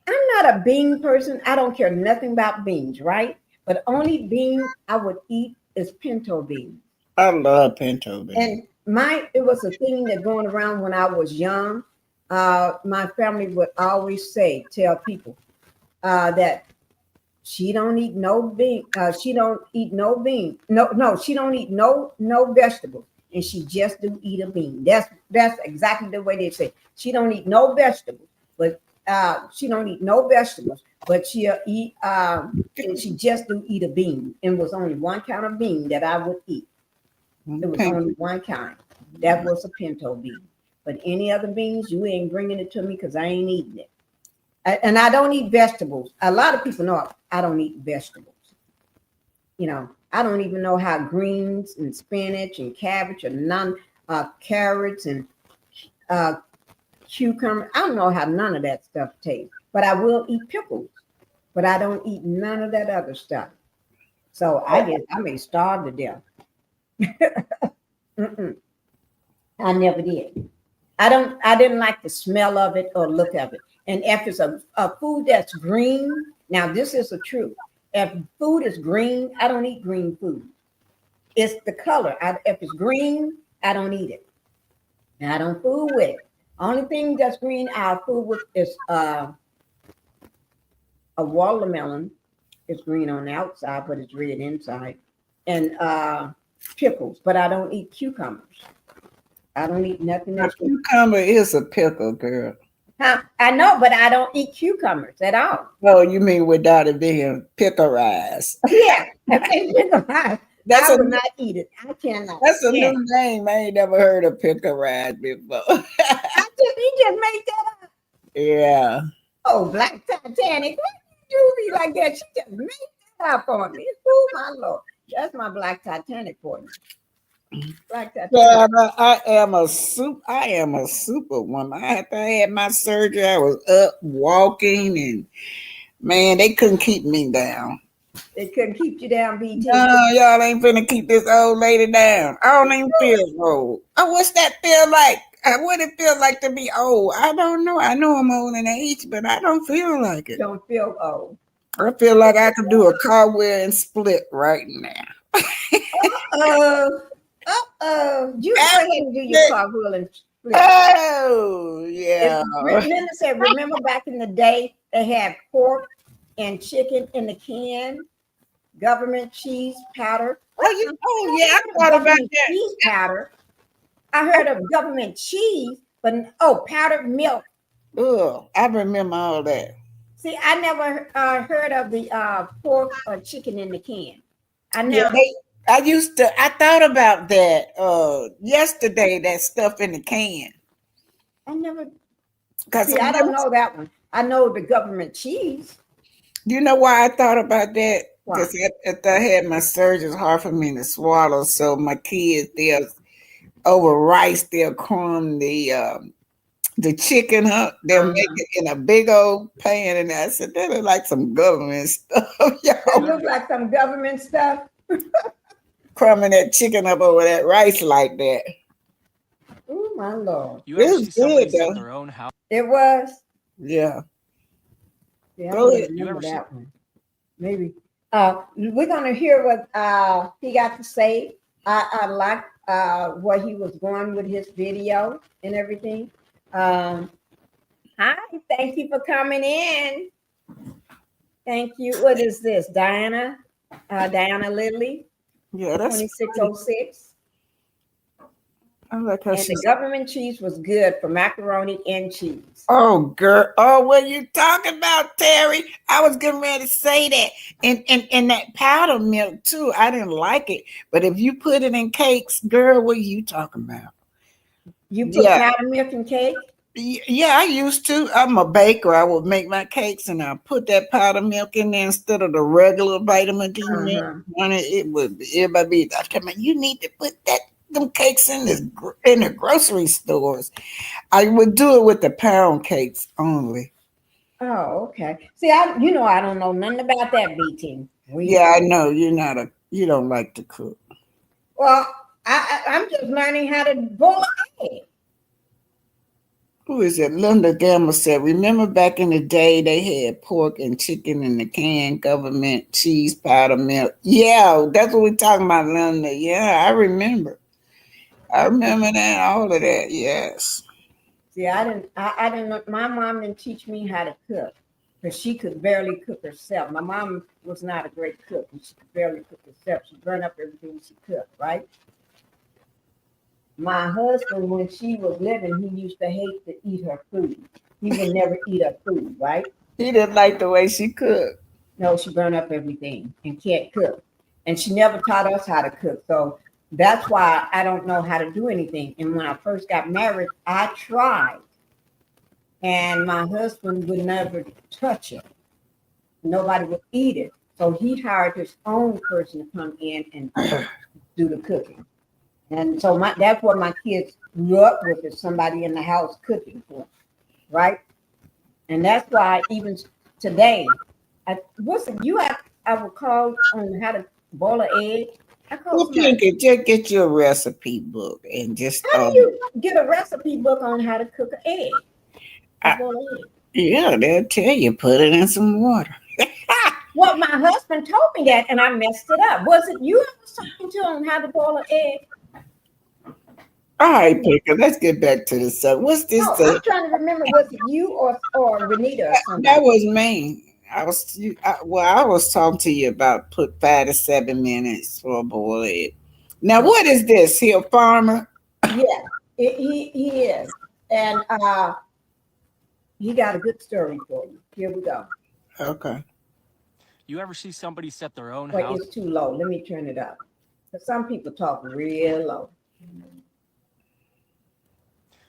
I'm not a bean person. I don't care nothing about beans, right? But only bean I would eat is pinto beans. I love pinto beans. And it was a thing that going around when I was young. My family would always tell people that she don't eat no bean. She don't eat no bean. No, she don't eat no vegetables, and she just do eat a bean. That's exactly the way they say. She don't eat no vegetables, but she don't eat no vegetables, but she'll eat. And she just do eat a bean. And it was only one kind of bean that I would eat. It was only one kind. That was a pinto bean. But any other beans, you ain't bringing it to me because I ain't eating it. And I don't eat vegetables. A lot of people know I don't eat vegetables. You know, I don't even know how greens and spinach and cabbage and carrots and cucumber. I don't know how none of that stuff tastes. But I will eat pickles. But I don't eat none of that other stuff. So I may starve to death. I never did. I didn't like the smell of it or look of it. And if it's a food that's green, now this is the truth. If food is green, I don't eat green food. It's the color. If it's green, I don't eat it. And I don't fool with it. Only thing that's green I'll fool with is a watermelon. It's green on the outside, but it's red inside. And pickles, but I don't eat cucumbers. I don't eat nothing that's cucumber is a pickle, girl. I know, but I don't eat cucumbers at all. Oh, you mean without it being picklerized? Yeah, I would not eat it. I cannot. That's a new name. I ain't never heard of picklerized before. He just made that up. Yeah. Oh, Black Titanic. What you do me like that? She just made that up on me. Oh, my Lord. That's my Black Titanic for you. Black Titanic. Yeah, I am a superwoman. After I had my surgery, I was up walking, and man, they couldn't keep me down. They couldn't keep you down, BT. No, y'all ain't finna keep this old lady down. I don't even feel old. What's that feel like? What it feel like to be old? I don't know. I know I'm old in age, but I don't feel like it. Don't feel old. I feel like I could do a cartwheel and split right now. You go ahead and do your cartwheel and split. Oh, yeah. Remember back in the day, they had pork and chicken in the can, government cheese powder. Oh yeah, I thought about that. Cheese powder. I heard of government cheese, but powdered milk. Oh, I remember all that. See, I never heard of the pork or chicken in the can. I thought about that yesterday, that stuff in the can. I never, I don't know that one. I know the government cheese. You know why I thought about that? Because after I had my surgery, it's hard for me to swallow. So my kids, over rice, they'll crumb the chicken up. They'll make it in a big old pan. And I said, that look like some government stuff. It look like some government stuff. Crumbing that chicken up over that rice like that. Oh my Lord! You ever see somebody set their own house? It was. Yeah. Go ahead. Remember that one. Maybe. We're gonna hear what he got to say. I like what he was going with his video and everything. Hi, thank you for coming in. Thank you. What is this, Diana? Diana Lilly. Yeah, that's 2606. I like how and the government cheese was good for macaroni and cheese. Oh, girl. Oh, what you talking about, Terry? I was getting ready to say that. And that powder milk, too. I didn't like it. But if you put it in cakes, girl, what are you talking about? You put powder milk in cake? Yeah, I used to. I'm a baker. I would make my cakes and I put that powder milk in there instead of the regular vitamin D milk. It would everybody be like, you need to put them cakes in the grocery stores. I would do it with the pound cakes only. Oh, okay. See, I don't know nothing about that, BT. Yeah, I know you don't like to cook. Well, I'm just learning how to boil an egg. Who is it? Linda Gamma said, remember back in the day they had pork and chicken in the can, government, cheese, powder milk. Yeah, that's what we're talking about, Linda. Yeah, I remember. I remember that, all of that, yes. See, I didn't know, my mom didn't teach me how to cook because she could barely cook herself. My mom was not a great cook and she could barely cook herself. She burned up everything she cooked, right? My husband, when she was living, he used to hate to eat her food. He would never eat her food, right? He didn't like the way she cooked. No, she burned up everything and can't cook. And she never taught us how to cook. So that's why I don't know how to do anything. And when I first got married, I tried. And my husband would never touch it. Nobody would eat it. So he hired his own person to come in and do the cooking. And so that's what my kids grew up with, is somebody in the house cooking for them, right? And that's why even today, I would call on how to boil an egg. Well, Pinky, just get your recipe book and just. How do you get a recipe book on how to cook an egg? Yeah, they'll tell you, put it in some water. Well, my husband told me that, and I messed it up. Was it you I was talking to on how to boil an egg? All right, Pinky, let's get back to the subject. What's this? No, I'm trying to remember, was it you or Renita or something? That was me. I was talking to you about put 5 to 7 minutes for a boiled egg. Now, what is this? He a farmer? Yeah, he is. And he got a good story for you. Here we go. Okay. You ever see somebody set their own Wait, house? it's too low. Let me turn it up. Because some people talk real low.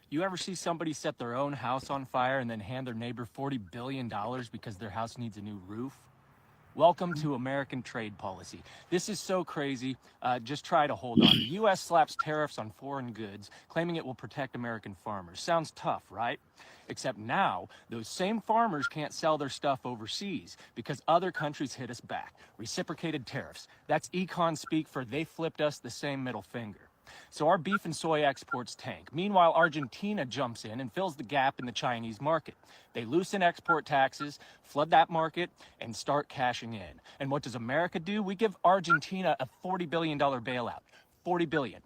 You ever see somebody set their own house on fire and then hand their neighbor $40 billion because their house needs a new roof? Welcome to American trade policy. This is so crazy. Just try to hold on. The U.S. slaps tariffs on foreign goods, claiming it will protect American farmers. Sounds tough, right? Except now, those same farmers can't sell their stuff overseas because other countries hit us back. Reciprocated tariffs. That's econ speak for they flipped us the same middle finger. So our beef and soy exports tank. Meanwhile, Argentina jumps in and fills the gap in the Chinese market. They loosen export taxes, flood that market, and start cashing in. And what does America do? We give Argentina a $40 billion bailout. $40 billion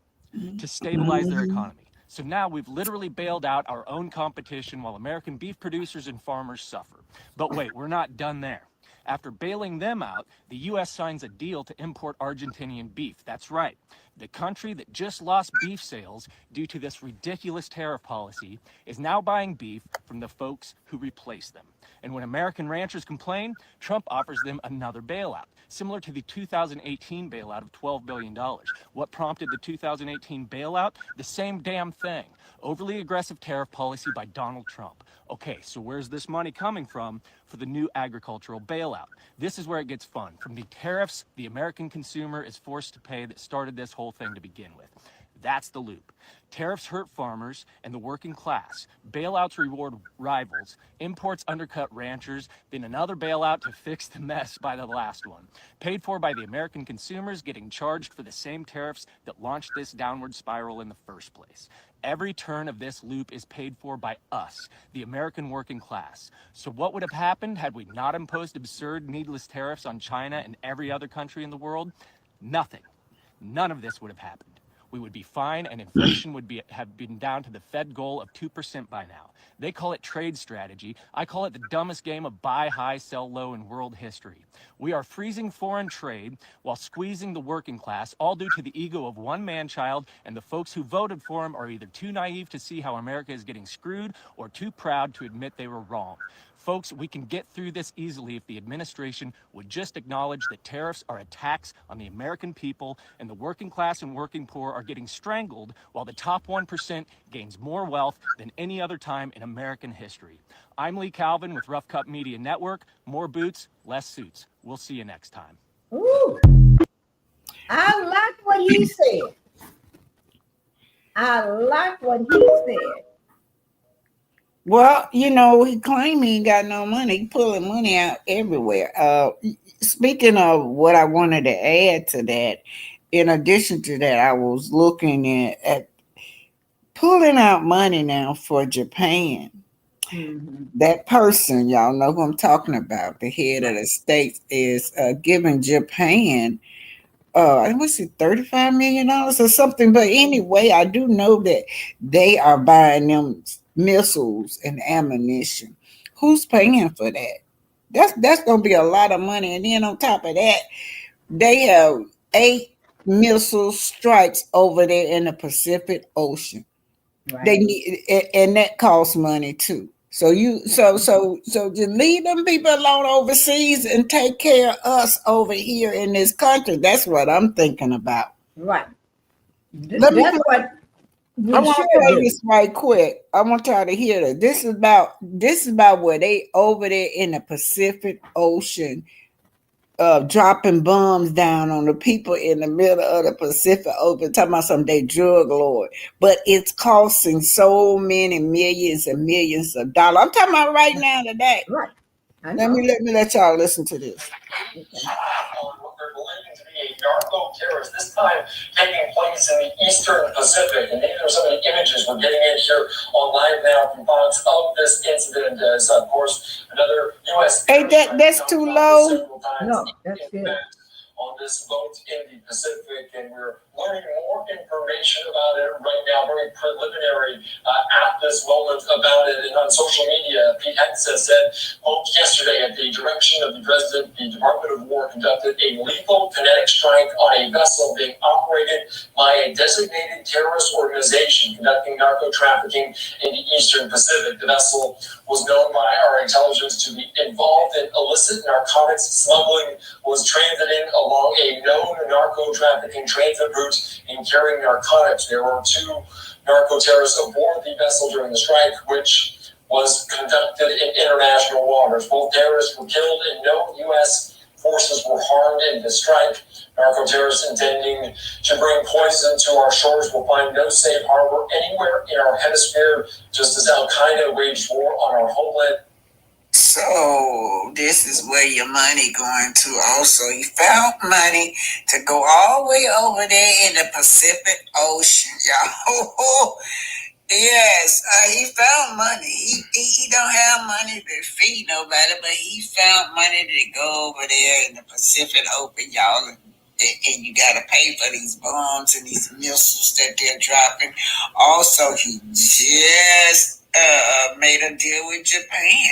to stabilize their economy. So now we've literally bailed out our own competition while American beef producers and farmers suffer. But wait, we're not done there. After bailing them out, the U.S. signs a deal to import Argentinian beef. That's right. The country that just lost beef sales due to this ridiculous tariff policy is now buying beef from the folks who replaced them. And when American ranchers complain, Trump offers them another bailout, similar to the 2018 bailout of $12 billion. What prompted the 2018 bailout? The same damn thing. Overly aggressive tariff policy by Donald Trump. Okay, so where's this money coming from for the new agricultural bailout? This is where it gets fun. From the tariffs the American consumer is forced to pay that started this whole thing to begin with. That's the loop. Tariffs hurt farmers and the working class. Bailouts reward rivals. Imports undercut ranchers. Then another bailout to fix the mess by the last one. Paid for by the American consumers getting charged for the same tariffs that launched this downward spiral in the first place. Every turn of this loop is paid for by us, the American working class. So what would have happened had we not imposed absurd, needless tariffs on China and every other country in the world? Nothing. None of this would have happened. We would be fine and inflation would have been down to the Fed goal of 2% by now. They call it trade strategy. I call it the dumbest game of buy high, sell low in world history. We are freezing foreign trade while squeezing the working class, all due to the ego of one man-child, and the folks who voted for him are either too naive to see how America is getting screwed or too proud to admit they were wrong. Folks, we can get through this easily if the administration would just acknowledge that tariffs are a tax on the American people and the working class and working poor are getting strangled while the top 1% gains more wealth than any other time in American history. I'm Lee Calvin with Rough Cut Media Network. More boots, less suits. We'll see you next time. Ooh, I like what he said. I like what he said. Well, he claimed he ain't got no money. He pulling money out everywhere. Speaking of what I wanted to add to that, in addition to that, I was looking at pulling out money now for Japan. That person, y'all know who I'm talking about, the head of the state, is giving Japan what's it, $35 million or something. But anyway, I do know that they are buying them missiles and ammunition. Who's paying for that? That's gonna be a lot of money. And then on top of that, they have 8 missile strikes over there in the Pacific Ocean. Right. They need, and that costs money too. So just leave them people alone overseas and take care of us over here in this country. That's what I'm thinking about. Right. Let me. That's what we I want to should play do. this right quick. I want y'all to hear this. This is about where they over there in the Pacific Ocean, dropping bombs down on the people in the middle of the Pacific Ocean, talking about some they drug lord, but it's costing so many millions and millions of dollars. I'm talking about right now today. Right. I Let know. me let y'all listen to this. Okay. On what they're believing to be a narco terrorist, this time taking place in the Eastern Pacific. And these are some of the images we're getting in here on Live Now from Fox of this incident. As of course, another U.S. Hey, that's too low. No, that's good. On this boat in the Pacific, and we're learning more information about it right now, very preliminary at this moment about it. And on social media, Pete Hentz has said, quote, yesterday at the direction of the president, the Department of War conducted a lethal kinetic strike on a vessel being operated by a designated terrorist organization conducting narco trafficking in the Eastern Pacific. The vessel was known by our intelligence to be involved in illicit narcotics smuggling, was transiting along a known narco trafficking transit route and carrying narcotics. There were 2 narco terrorists aboard the vessel during the strike, which was conducted in international waters. Both terrorists were killed and no U.S. forces were harmed in the strike. Narco terrorists intending to bring poison to our shores will find no safe harbor anywhere in our hemisphere, just as Al Qaeda waged war on our homeland. So this is where your money going to. Also, he found money to go all the way over there in the Pacific Ocean, y'all. Yes, he found money. He don't have money to feed nobody, but he found money to go over there in the Pacific Ocean, y'all. And you got to pay for these bombs and these missiles that they're dropping. Also, he just made a deal with Japan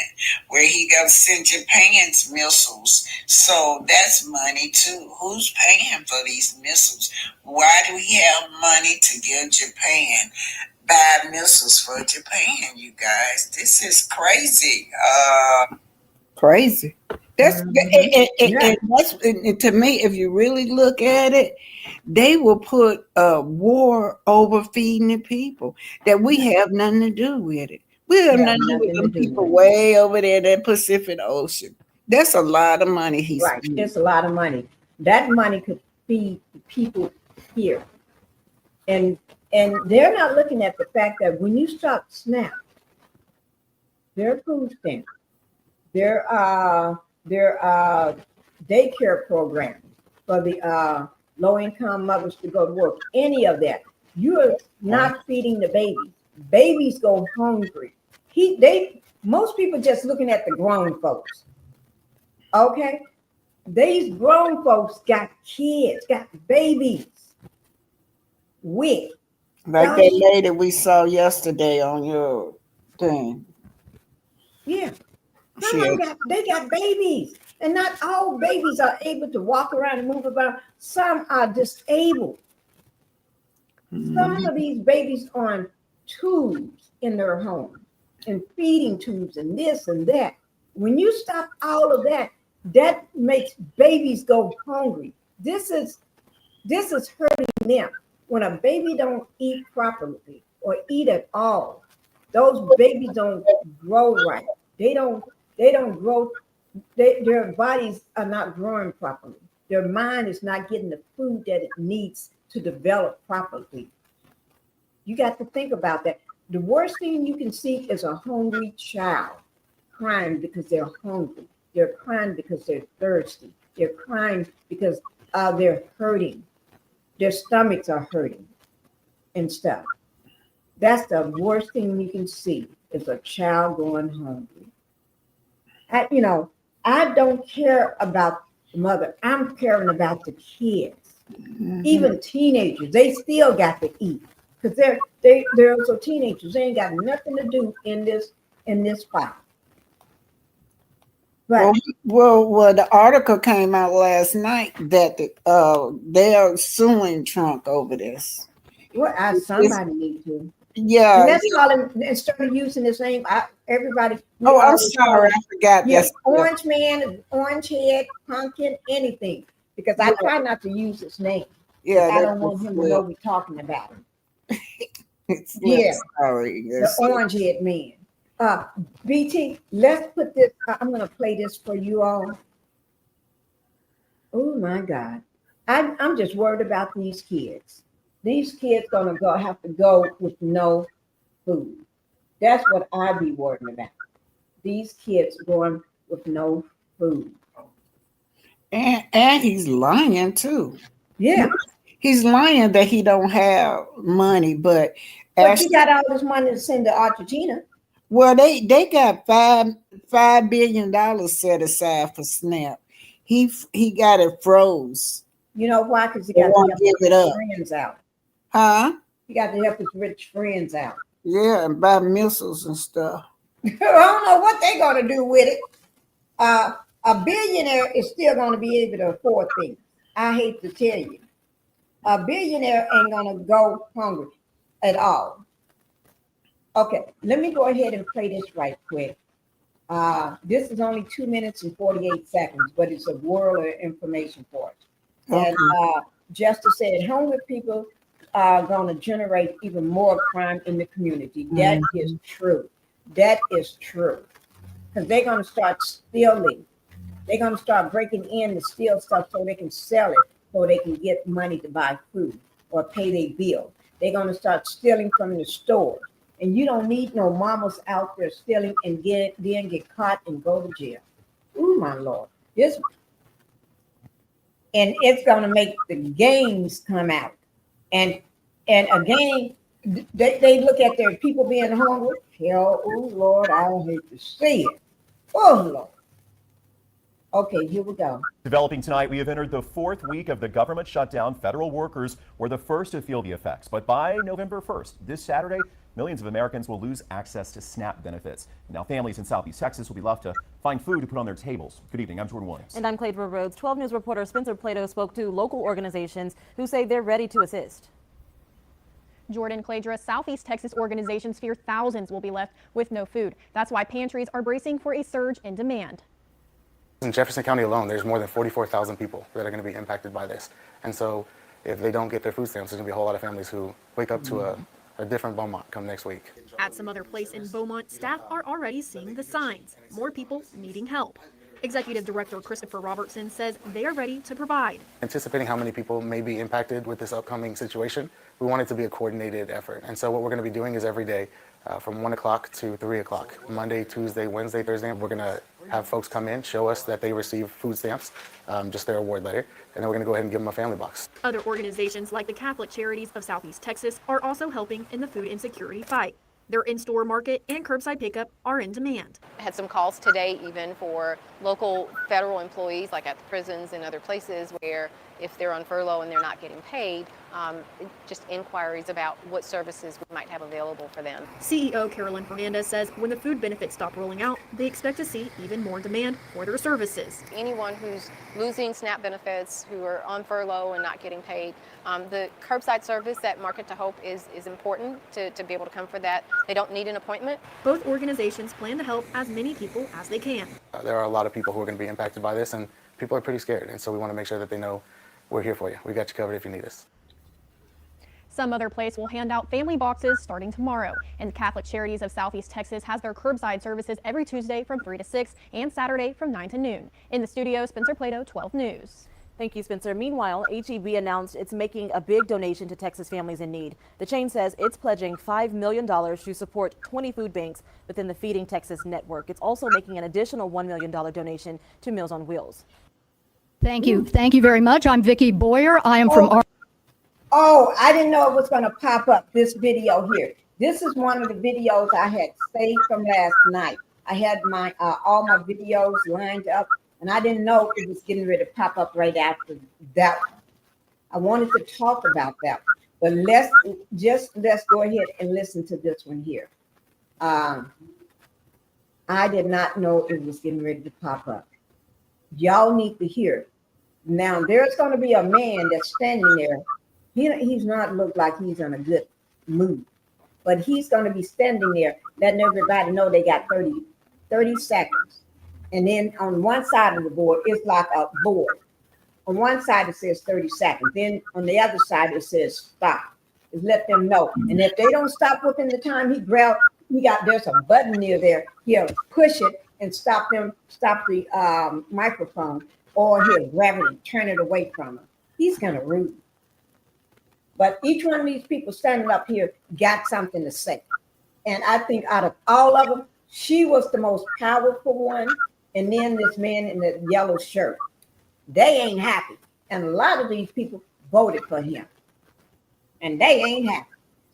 where he got to send Japan's missiles. So that's money too. Who's paying for these missiles? Why do we have money to give Japan? Buy missiles for Japan, you guys. This is crazy. Crazy. That's and to me, if you really look at it, they will put a war over feeding the people that we have nothing to do with it. We have nothing to do with them people way over there in the Pacific Ocean. That's a lot of money he's right. It's a lot of money. That money could feed the people here. And they're not looking at the fact that when you stop SNAP, their food stamps, their daycare program for the low-income mothers to go to work, any of that, you are not feeding the babies. Babies go hungry. Most people just looking at the grown folks. Okay? These grown folks got kids, got babies with. Like that lady we saw yesterday on your thing. Yeah. They got babies. And not all babies are able to walk around and move about. Some are disabled. Some of these babies on tubes in their home and feeding tubes and this and that. When you stop all of that, that makes babies go hungry. This is hurting them. When a baby don't eat properly or eat at all, those babies don't grow right. They don't grow. Their bodies are not growing properly. Their mind is not getting the food that it needs to develop properly. You got to think about that. The worst thing you can see is a hungry child crying because they're hungry. They're crying because they're thirsty. They're crying because they're hurting. Their stomachs are hurting and stuff. That's the worst thing you can see is a child going hungry. I don't care about the mother. I'm caring about the kids. Even teenagers, they still got to eat because they're also teenagers. They ain't got nothing to do in this fight. But well, the article came out last night that they are suing Trump over this. well, somebody need to. Yeah. And let's call him instead of using his name. Everybody. Oh, I'm sorry, I forgot. Yes, Orange Man, Orange Head, Pumpkin, anything. Because I try not to use his name. Yeah, I don't want him to know we're talking about him. Yeah, sorry. the Orange Head Man. BT, let's put this. I'm going to play this for you all. Oh my God, I'm just worried about these kids. These kids gonna have to go with no food. That's what I'd be worried about. These kids going with no food. And he's lying too. Yeah. He's lying that he don't have money, but he got all this money to send to Argentina. Well, they got $5 billion set aside for SNAP. He got it froze. You know why? Because he got to help his friends out. Huh? He got to help his rich friends out. Yeah, and buy missiles and stuff. I don't know what they're gonna do with it. A billionaire is still gonna be able to afford things. I hate to tell you. A billionaire ain't gonna go hungry at all. Okay, let me go ahead and play this right quick. This is only 2 minutes and 48 seconds, but it's a world of information for us. Okay. And Justice said, hungry people are going to generate even more crime in the community. That is true. That is true. Because they're going to start stealing. They're going to start breaking in to steal stuff so they can sell it, so they can get money to buy food or pay their bill. They're going to start stealing from the stores. And you don't need no mamas out there stealing and then get caught and go to jail. Oh my Lord. And it's going to make the gangs come out. And again, they look at their people being hungry. Hell, oh Lord, I hate to see it. Oh Lord. Okay, here we go. Developing tonight, we have entered the 4th week of the government shutdown. Federal workers were the first to feel the effects. But by November 1st, this Saturday, millions of Americans will lose access to SNAP benefits. Now, families in Southeast Texas will be left to find food to put on their tables. Good evening. I'm Jordan Williams. And I'm Clayton Rhodes. 12 News reporter Spencer Plato spoke to local organizations who say they're ready to assist. Jordan Cladra, Southeast Texas organizations fear thousands will be left with no food. That's why pantries are bracing for a surge in demand. In Jefferson County alone, there's more than 44,000 people that are going to be impacted by this. And so if they don't get their food stamps, there's going to be a whole lot of families who wake up to a different Beaumont come next week. At some other place in Beaumont, staff are already seeing the signs. More people needing help. Executive Director Christopher Robertson says they are ready to provide. Anticipating how many people may be impacted with this upcoming situation, we want it to be a coordinated effort. And so what we're going to be doing is every day from 1 o'clock to 3 o'clock, Monday, Tuesday, Wednesday, Thursday, we're going to have folks come in, show us that they received food stamps, just their award letter, and then we're going to go ahead and give them a family box. Other organizations like the Catholic Charities of Southeast Texas are also helping in the food insecurity fight. Their in-store market and curbside pickup are in demand. I had some calls today even for local federal employees like at the prisons and other places where if they're on furlough and they're not getting paid, just inquiries about what services we might have available for them. CEO Carolyn Fernandez says when the food benefits stop rolling out, they expect to see even more demand for their services. Anyone who's losing SNAP benefits, who are on furlough and not getting paid, the curbside service at Market to Hope is important to be able to come for that. They don't need an appointment. Both organizations plan to help as many people as they can. There are a lot of people who are going to be impacted by this, and people are pretty scared. And so we want to make sure that they know we're here for you. We got you covered if you need us. Some other place will hand out family boxes starting tomorrow. And Catholic Charities of Southeast Texas has their curbside services every Tuesday from 3 to 6 and Saturday from 9 to noon. In the studio, Spencer Plato, 12 News. Thank you, Spencer. Meanwhile, HEB announced it's making a big donation to Texas families in need. The chain says it's pledging $5 million to support 20 food banks within the Feeding Texas network. It's also making an additional $1 million donation to Meals on Wheels. Thank you. Thank you very much. I'm Vicki Boyer. I am from... Oh, I didn't know it was going to pop up, this video here. This is one of the videos I had saved from last night. I had my all my videos lined up, and I didn't know it was getting ready to pop up right after that one. I wanted to talk about that one, but let's go ahead and listen to this one here. I did not know it was getting ready to pop up. Y'all need to hear it. Now, there's going to be a man that's standing there. He's not look like he's in a good mood, but he's going to be standing there letting everybody know they got 30 seconds. And then on one side of the board, it's like a board. On one side, it says 30 seconds. Then on the other side, it says stop. Just let them know. And if they don't stop within the time there's a button near there. He'll push it and stop the microphone, or he'll grab it and turn it away from him. He's kind of rude. But each one of these people standing up here got something to say. And I think out of all of them, she was the most powerful one. And then this man in the yellow shirt. They ain't happy. And a lot of these people voted for him. And they ain't happy.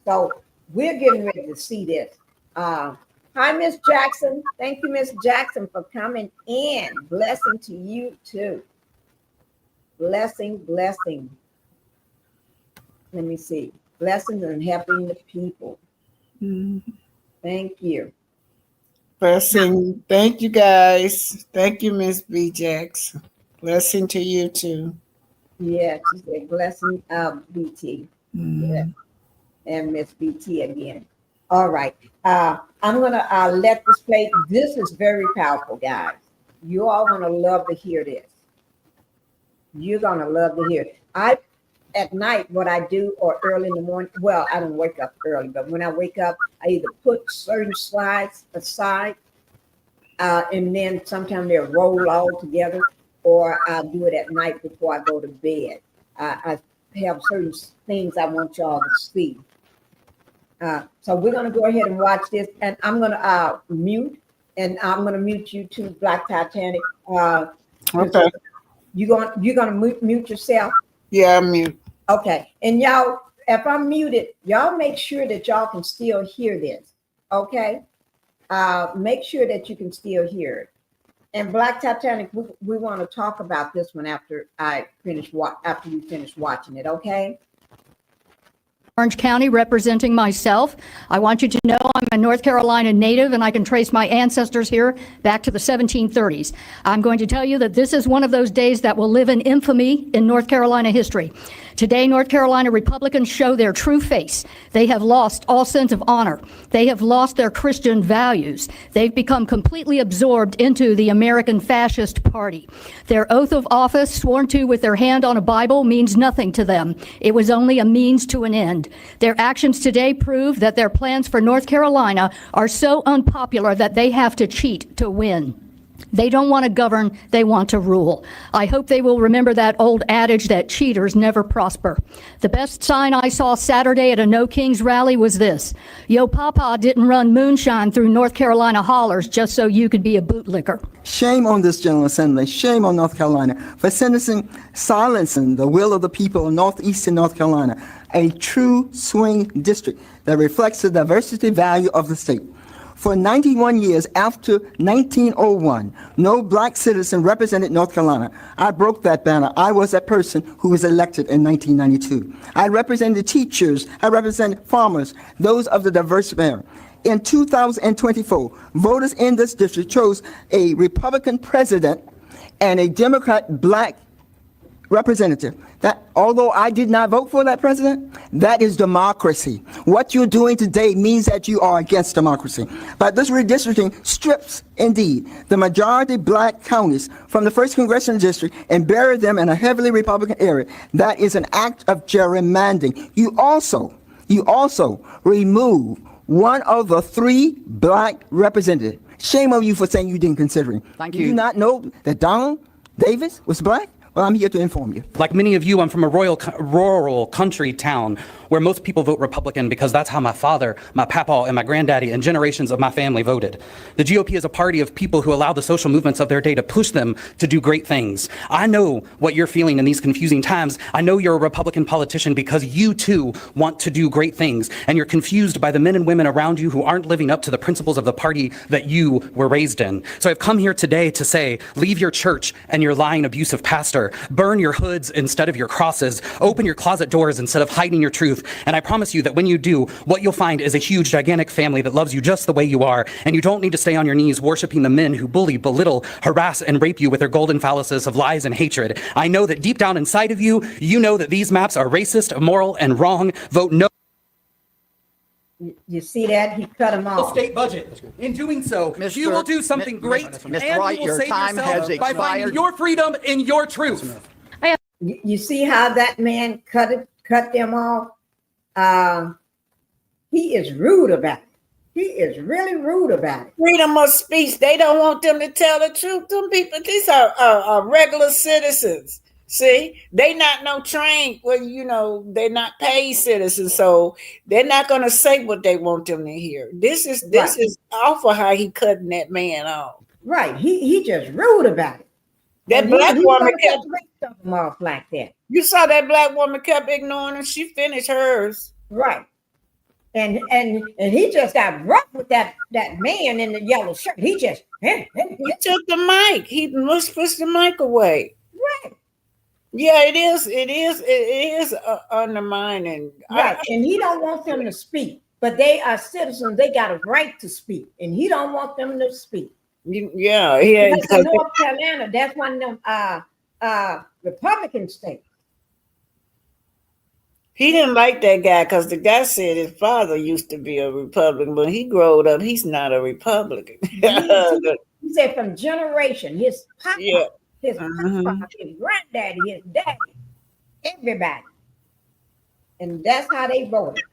So we're getting ready to see this. Hi, Miss Jackson. Thank you, Miss Jackson, for coming in. Blessing to you too. Blessing. Let me see. Blessings and helping the people. Mm-hmm. Thank you. Blessing. Thank you, guys. Thank you, Miss B. Jackson. Blessing to you too. Yeah, she said blessing BT. Mm-hmm. Yeah. And Miss BT again. All right. I'm gonna let this play. This is very powerful, guys. You all gonna love to hear this. You're gonna love to hear it. At night, what I do, or early in the morning, well, I don't wake up early, but when I wake up, I either put certain slides aside, and then sometimes they'll roll all together, or I'll do it at night before I go to bed. I have certain things I want y'all to see. So we're gonna go ahead and watch this, and I'm gonna mute, and I'm gonna mute you too, Black Titanic. Okay. You're gonna mute yourself? Yeah, I'm mute. Okay, and y'all, if I'm muted, y'all make sure that y'all can still hear this. Okay, make sure that you can still hear it. And Black Titanic, we want to talk about this one after you finish watching it. Okay. Orange County, representing myself. I want you to know I'm a North Carolina native, and I can trace my ancestors here back to the 1730s. I'm going to tell you that this is one of those days that will live in infamy in North Carolina history. Today, North Carolina Republicans show their true face. They have lost all sense of honor. They have lost their Christian values. They've become completely absorbed into the American Fascist Party. Their oath of office, sworn to with their hand on a Bible, means nothing to them. It was only a means to an end. Their actions today prove that their plans for North Carolina are so unpopular that they have to cheat to win. They don't want to govern, they want to rule. I hope they will remember that old adage that cheaters never prosper. The best sign I saw Saturday at a No Kings rally was this: Yo Papa didn't run moonshine through North Carolina hollers just so you could be a bootlicker. Shame on this General Assembly, shame on North Carolina for silencing the will of the people of northeastern North Carolina, a true swing district that reflects the diversity value of the state. For 91 years after 1901, no black citizen represented North Carolina. I broke that banner. I was that person who was elected in 1992. I represented teachers. I represented farmers, those of the diverse banner. In 2024, voters in this district chose a Republican president and a Democrat black representative. That, although I did not vote for that president, that is democracy. What you're doing today means that you are against democracy. But this redistricting strips, indeed, the majority black counties from the 1st Congressional District and bury them in a heavily Republican area. That is an act of gerrymandering. You also remove one of the 3 black representatives. Shame on you for saying you didn't consider him. Thank you. Do you not know that Donald Davis was black? Well, I'm here to inform you. Like many of you, I'm from a rural country town where most people vote Republican because that's how my father, my papa, and my granddaddy and generations of my family voted. The GOP is a party of people who allow the social movements of their day to push them to do great things. I know what you're feeling in these confusing times. I know you're a Republican politician because you too want to do great things, and you're confused by the men and women around you who aren't living up to the principles of the party that you were raised in. So I've come here today to say, leave your church and your lying, abusive pastor, burn your hoods instead of your crosses, open your closet doors instead of hiding your truth. And I promise you that when you do, what you'll find is a huge, gigantic family that loves you just the way you are, and you don't need to stay on your knees worshiping the men who bully, belittle, harass, and rape you with their golden fallacies of lies and hatred. I know that deep down inside of you, you know that these maps are racist, immoral, and wrong. Vote no. You see that? He cut him off. State budget. In doing so, you will do something great, and Wright, you will your save time yourself has by finding expired. your freedom in your truth. You see how that man cut them off? He is rude about it. He is really rude about it. Freedom of speech. They don't want them to tell the truth. Them people, these are regular citizens. See, they not no trained. Well, you know, they're not paid citizens, so they're not gonna say what they want them to hear. This is awful how he cutting that man off. Right. He just rude about it. That black woman kept him off like that. You saw that black woman kept ignoring him. She finished hers. Right. And he just got rough with that man in the yellow shirt. He just he took the mic. He must push the mic away. Right. Yeah, it is undermining. Right. And he don't want them to speak, but they are citizens. They got a right to speak, and he don't want them to speak. Yeah. Because North Carolina, that's one of them Republican states. He didn't like that guy because the guy said his father used to be a Republican, but he growed up, he's not a Republican. He said from generation, his papa, his papa, his granddaddy, his daddy, everybody. And that's how they voted.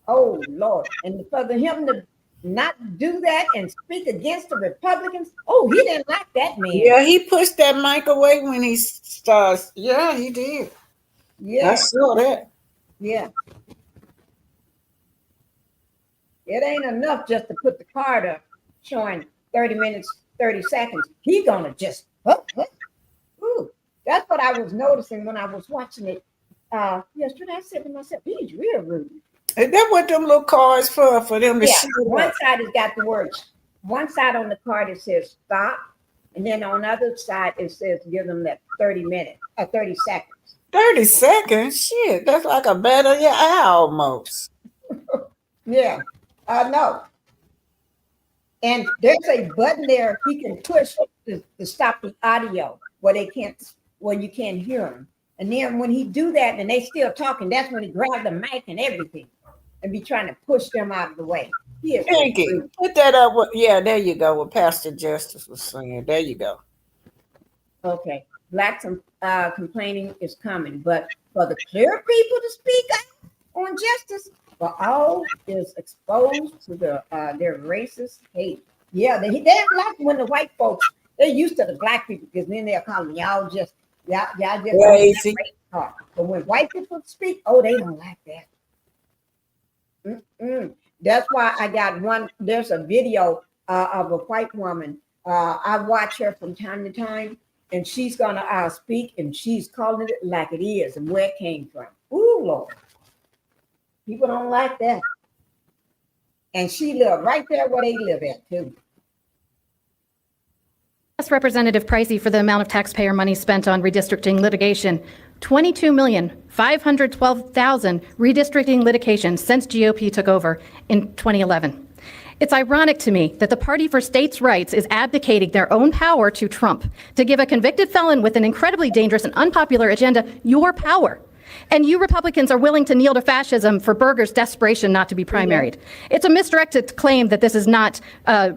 Oh, Lord. And for him to not do that and speak against the Republicans, oh, he didn't like that man. Yeah, he pushed that mic away when he starts. Yeah, he did. Yeah. I saw that. Yeah. It ain't enough just to put the card up showing 30 minutes, 30 seconds. He gonna just, ooh. That's what I was noticing when I was watching it yesterday. I said to myself, he's real rude. Is that what them little cards for them to shoot? One side has got the words. One side on the card it says stop, and then on the other side it says give them that 30 minutes or 30 seconds. 30 seconds? Shit, that's like a battle your eye almost. Yeah, I know. And there's a button there he can push to stop the audio where you can't hear him. And then when he do that and they still talking, that's when he grab the mic and everything and be trying to push them out of the way. Pinky, put that up. Yeah, there you go. What Pastor Justice was saying. There you go. Okay. Blacks complaining is coming, but for the clear people to speak out on justice, for all is exposed to their racist hate. Yeah, they don't like when the white folks, they're used to the black people because then they'll call them y'all just crazy. But when white people speak, oh, they don't like that. That's why I got one. There's a video of a white woman. I watch her from time to time. And she's gonna speak, and she's calling it like it is and where it came from. Ooh, Lord, people don't like that. And she lived right there where they live at too. Ask Representative Pricey for the amount of taxpayer money spent on redistricting litigation. $22,512,000 redistricting litigation since GOP took over in 2011. It's ironic to me that the Party for States' Rights is abdicating their own power to Trump to give a convicted felon with an incredibly dangerous and unpopular agenda your power. And you Republicans are willing to kneel to fascism for Berger's desperation not to be primaried. It's a misdirected claim that this is not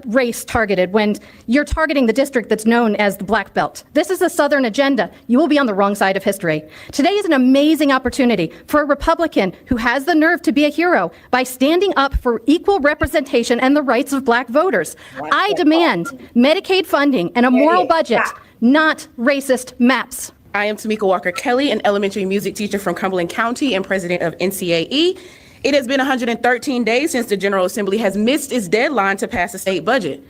race targeted when you're targeting the district that's known as the Black Belt. This is a Southern agenda. You will be on the wrong side of history. Today is an amazing opportunity for a Republican who has the nerve to be a hero by standing up for equal representation and the rights of Black voters. I demand Medicaid funding and a moral budget, not racist maps. I am Tamika Walker Kelly, an elementary music teacher from Cumberland County and president of NCAE. It has been 113 days since the General Assembly has missed its deadline to pass a state budget.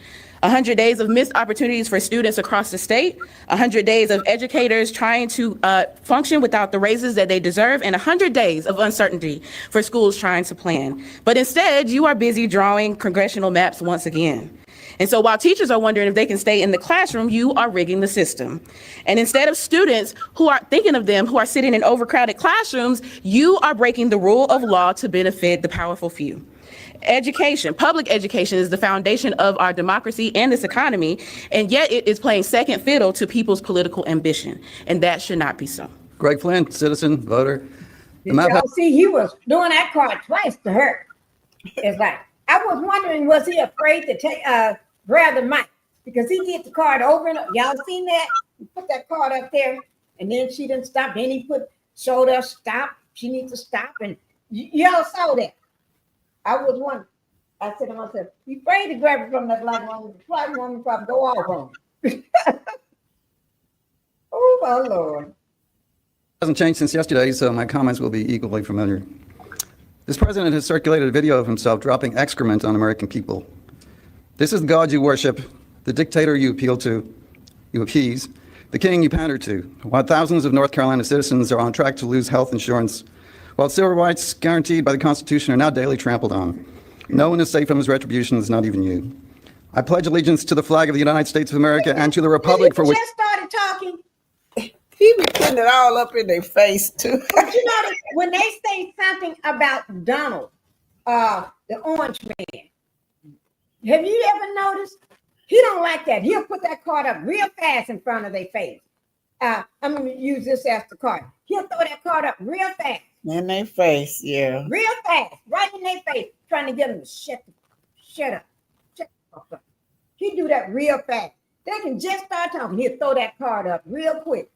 100 days of missed opportunities for students across the state, 100 days of educators trying to function without the raises that they deserve, and 100 days of uncertainty for schools trying to plan. But instead, you are busy drawing congressional maps once again. And so while teachers are wondering if they can stay in the classroom, you are rigging the system. And instead of students who are thinking of them, who are sitting in overcrowded classrooms, you are breaking the rule of law to benefit the powerful few. Education, public education, is the foundation of our democracy and this economy, and yet it is playing second fiddle to people's political ambition, and that should not be so. Greg Flynn, citizen, voter. Did y'all see he was doing that card twice to her? It's like, I was wondering, was he afraid to take grab the mic? Because he did the card over and over. Y'all seen that? He put that card up there, and then she didn't stop. Then he showed her stop. She needs to stop, and y'all saw that. I was wondering. I said to myself, he's afraid to grab it from that black woman. The black woman probably go off on him. Oh, my Lord. Hasn't changed since yesterday, so my comments will be equally familiar. This president has circulated a video of himself dropping excrement on American people. This is the God you worship, the dictator you appeal to, you appease, the king you pander to, while thousands of North Carolina citizens are on track to lose health insurance, while civil rights guaranteed by the Constitution are now daily trampled on. No one is safe from his retributions, not even you. I pledge allegiance to the flag of the United States of America and to the republic for which... Just started talking. He be putting it all up in their face, too. But you know, when they say something about Donald, the orange man, have you ever noticed? He don't like that. He'll put that card up real fast in front of their face. I'm going to use this as the card. He'll throw that card up real fast. In their face, yeah. Real fast, right in their face, trying to get them to shut up. Shut up. He do that real fast. They can just start talking. He'll throw that card up real quick.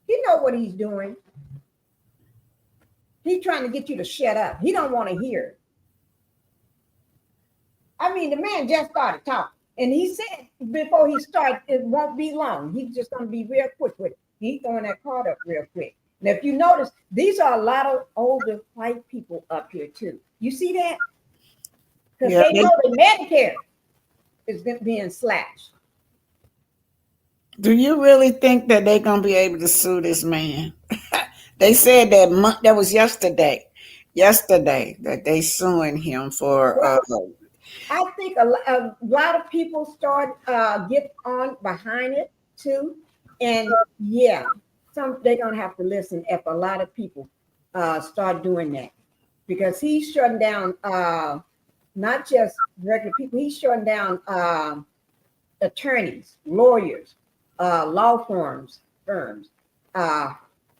He know what he's doing. He's trying to get you to shut up. He don't want to hear it. I mean, the man just started talking. And he said before he started, it won't be long. He's just going to be real quick with it. He's throwing that card up real quick. And if you notice, these are a lot of older white people up here, too. You see that? Because they know that Medicare is being slashed. Do you really think that they're going to be able to sue this man? They said that was yesterday that they suing him for... I think a lot of people start get on behind it, too. And, yeah. They're going to have to listen if a lot of people start doing that, because he's shutting down not just regular people, he's shutting down attorneys, lawyers, law firms,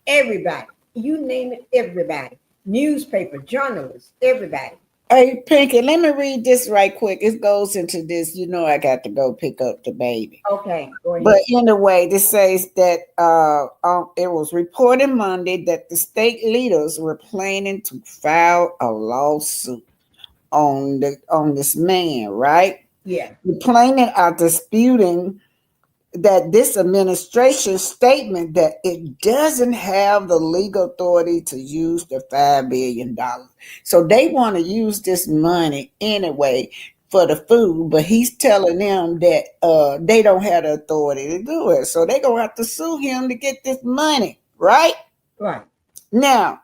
everybody, you name it, everybody, newspaper, journalists, everybody. Hey, Pinky, let me read this right quick. It goes into this. You know, I got to go pick up the baby. Okay, go ahead. But anyway, this says that it was reported Monday that the state leaders were planning to file a lawsuit on this man, right? Yeah. The plaintiffs are disputing that this administration statement that it doesn't have the legal authority to use the $5 billion. So they want to use this money anyway for the food, but he's telling them that they don't have the authority to do it. So they're going to have to sue him to get this money, right? Right. Now,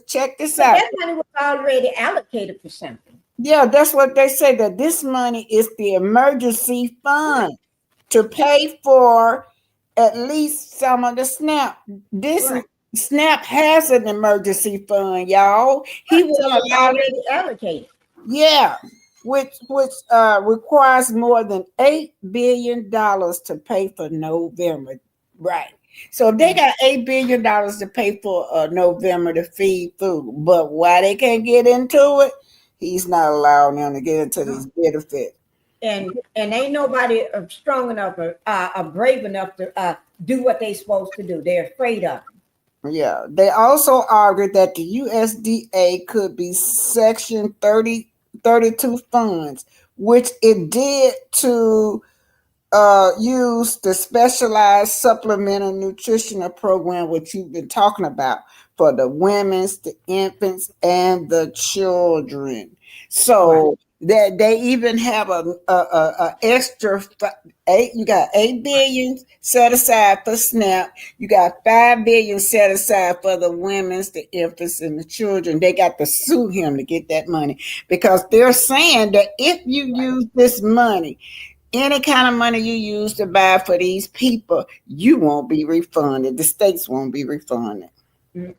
check this out. That money was already allocated for something. Yeah, that's what they say, that this money is the emergency fund to pay for at least some of the SNAP. This SNAP has an emergency fund, y'all. He was already allocated. Yeah, which requires more than $8 billion to pay for November. Right. So they got $8 billion to pay for November to feed food. But why they can't get into it, he's not allowing them to get into these benefits. And ain't nobody strong enough or brave enough to do what they supposed to do. They're afraid of it. Yeah. They also argued that the USDA could be Section 32 funds, which it did to use the specialized supplemental nutritional program, which you've been talking about, for the women's, the infants, and the children. So that they even have a extra you got 8 billion set aside for SNAP. You got 5 billion set aside for the women's, the infants, and the children. They got to sue him to get that money because they're saying that if you use this money, any kind of money you use to buy for these people, you won't be refunded. The states won't be refunded.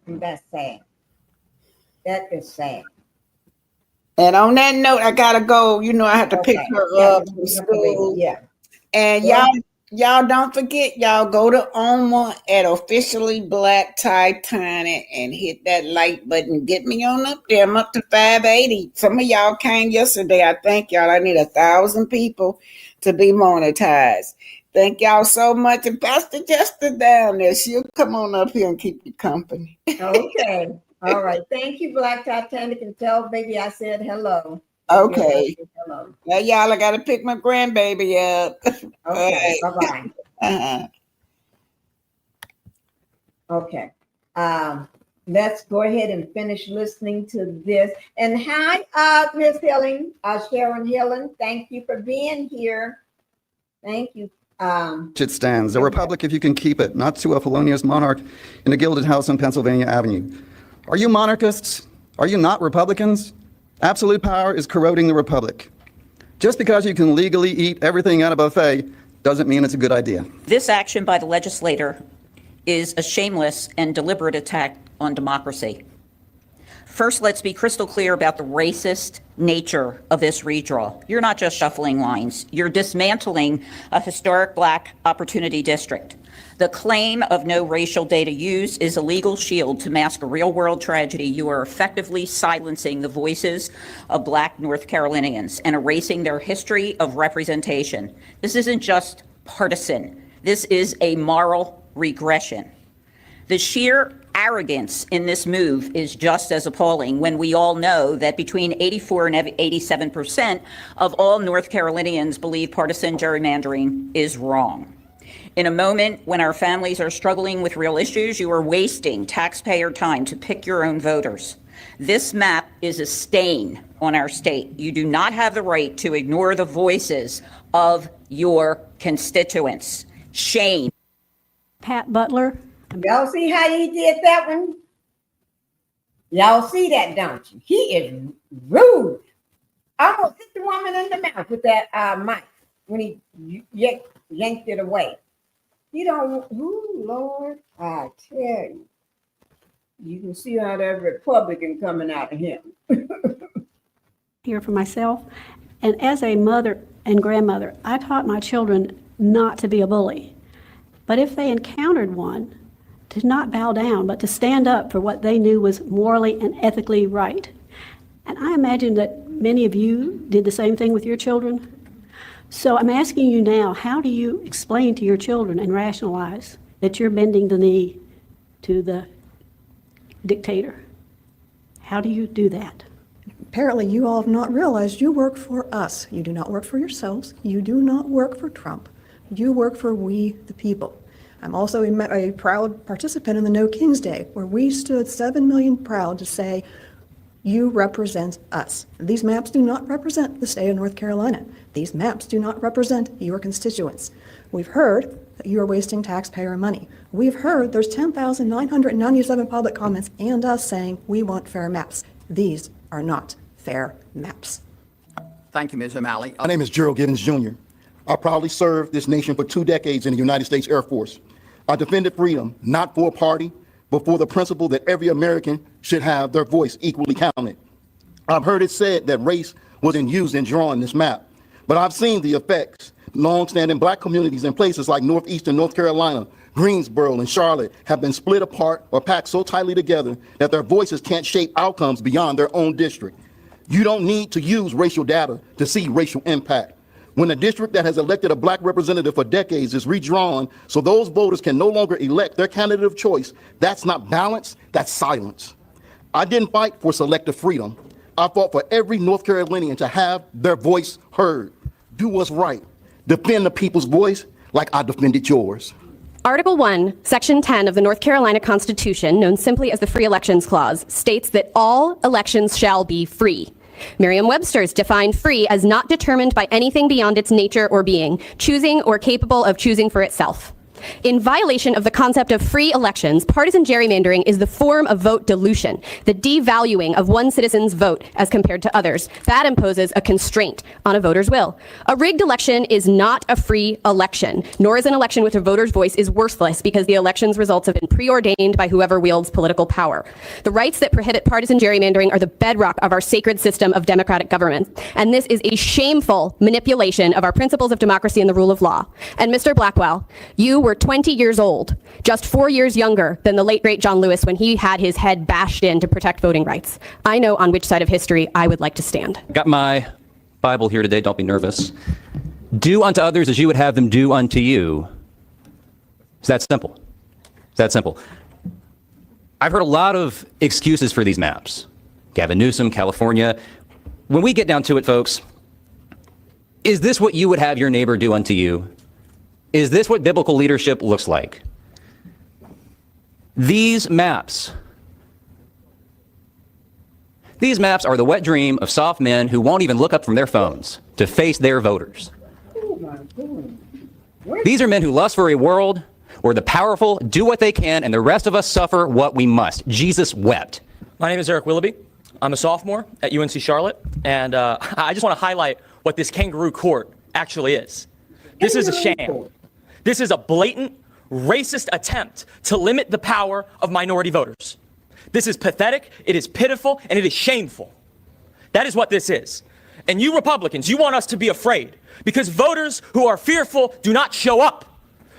That's sad. That is sad. And on that note, I gotta go. You know, I have to pick her up from school. Yeah. And y'all don't forget, y'all go to OMA at Officially Black Titanic and hit that like button. Get me on up there. I'm up to 580. Some of y'all came yesterday. I thank y'all. I need 1,000 people to be monetized. Thank y'all so much. And Pastor Jester down there, she'll come on up here and keep you company. Okay. All right. Thank you, Black Titanic, and tell baby I said hello. Okay. Hello. Now, y'all, I gotta pick my grandbaby up. Okay. Bye-bye. Okay. Let's go ahead and finish listening to this. And hi, Miss Hilling, Sharon Hilling. Thank you for being here. Thank you. It stands. A republic if you can keep it, not to a felonious monarch in a gilded house on Pennsylvania Avenue. Are you monarchists? Are you not Republicans? Absolute power is corroding the republic. Just because you can legally eat everything at a buffet doesn't mean it's a good idea. This action by the legislator is a shameless and deliberate attack on democracy. First, let's be crystal clear about the racist nature of this redraw. You're not just shuffling lines. You're dismantling a historic Black opportunity district. The claim of no racial data used is a legal shield to mask a real-world tragedy. You are effectively silencing the voices of Black North Carolinians and erasing their history of representation. This isn't just partisan. This is a moral regression. The sheer arrogance in this move is just as appalling when we all know that between 84 and 87% of all North Carolinians believe partisan gerrymandering is wrong. In a moment when our families are struggling with real issues, you are wasting taxpayer time to pick your own voters. This map is a stain on our state. You do not have the right to ignore the voices of your constituents. Shame. Pat Butler. Y'all see how he did that one? Y'all see that, don't you? He is rude. Almost hit the woman in the mouth with that mic when he yanked it away. You don't, ooh, Lord, I tell you. You can see how that Republican coming out of him. Here for myself. And as a mother and grandmother, I taught my children not to be a bully. But if they encountered one, to not bow down, but to stand up for what they knew was morally and ethically right. And I imagine that many of you did the same thing with your children. So I'm asking you now, how do you explain to your children and rationalize that you're bending the knee to the dictator? How do you do that? Apparently you all have not realized you work for us. You do not work for yourselves. You do not work for Trump. You work for we, the people. I'm also a proud participant in the No Kings Day, where we stood 7 million proud to say, you represent us. These maps do not represent the state of North Carolina. These maps do not represent your constituents. We've heard that you are wasting taxpayer money. We've heard there's 10,997 public comments and us saying we want fair maps. These are not fair maps. Thank you, Ms. O'Malley. My name is Gerald Gibbons Jr. I proudly served this nation for 2 decades in the United States Air Force. I defended freedom, not for a party, but for the principle that every American should have their voice equally counted. I've heard it said that race wasn't used in drawing this map, but I've seen the effects. Long-standing Black communities in places like northeastern North Carolina, Greensboro, and Charlotte have been split apart or packed so tightly together that their voices can't shape outcomes beyond their own district. You don't need to use racial data to see racial impact. When a district that has elected a Black representative for decades is redrawn so those voters can no longer elect their candidate of choice, that's not balance, that's silence. I didn't fight for selective freedom. I fought for every North Carolinian to have their voice heard. Do what's right. defend the people's voice like I defended yours. Article 1, Section 10 of the North Carolina Constitution, known simply as the Free Elections Clause, states that all elections shall be free. Merriam-Webster's defined free as not determined by anything beyond its nature or being, choosing or capable of choosing for itself. In violation of the concept of free elections, partisan gerrymandering is the form of vote dilution, the devaluing of one citizen's vote as compared to others. That imposes a constraint on a voter's will. A rigged election is not a free election, nor is an election with a voter's voice is worthless because the election's results have been preordained by whoever wields political power. The rights that prohibit partisan gerrymandering are the bedrock of our sacred system of democratic government, and this is a shameful manipulation of our principles of democracy and the rule of law. And Mr. Blackwell, you were 20 years old, just 4 years younger than the late great John Lewis when he had his head bashed in to protect voting rights. I know on which side of history I would like to stand. Got my Bible here today, don't be nervous. Do unto others as you would have them do unto you. It's that simple. It's that simple. I've heard a lot of excuses for these maps. Gavin Newsom, California. When we get down to it, folks, is this what you would have your neighbor do unto you? Is this what biblical leadership looks like? These maps are the wet dream of soft men who won't even look up from their phones to face their voters. These are men who lust for a world where the powerful do what they can and the rest of us suffer what we must. Jesus wept. My name is Eric Willoughby. I'm a sophomore at UNC Charlotte, and I just want to highlight what this kangaroo court actually is. This is a sham. This is a blatant, racist attempt to limit the power of minority voters. This is pathetic, it is pitiful, and it is shameful. That is what this is. And you Republicans, you want us to be afraid because voters who are fearful do not show up.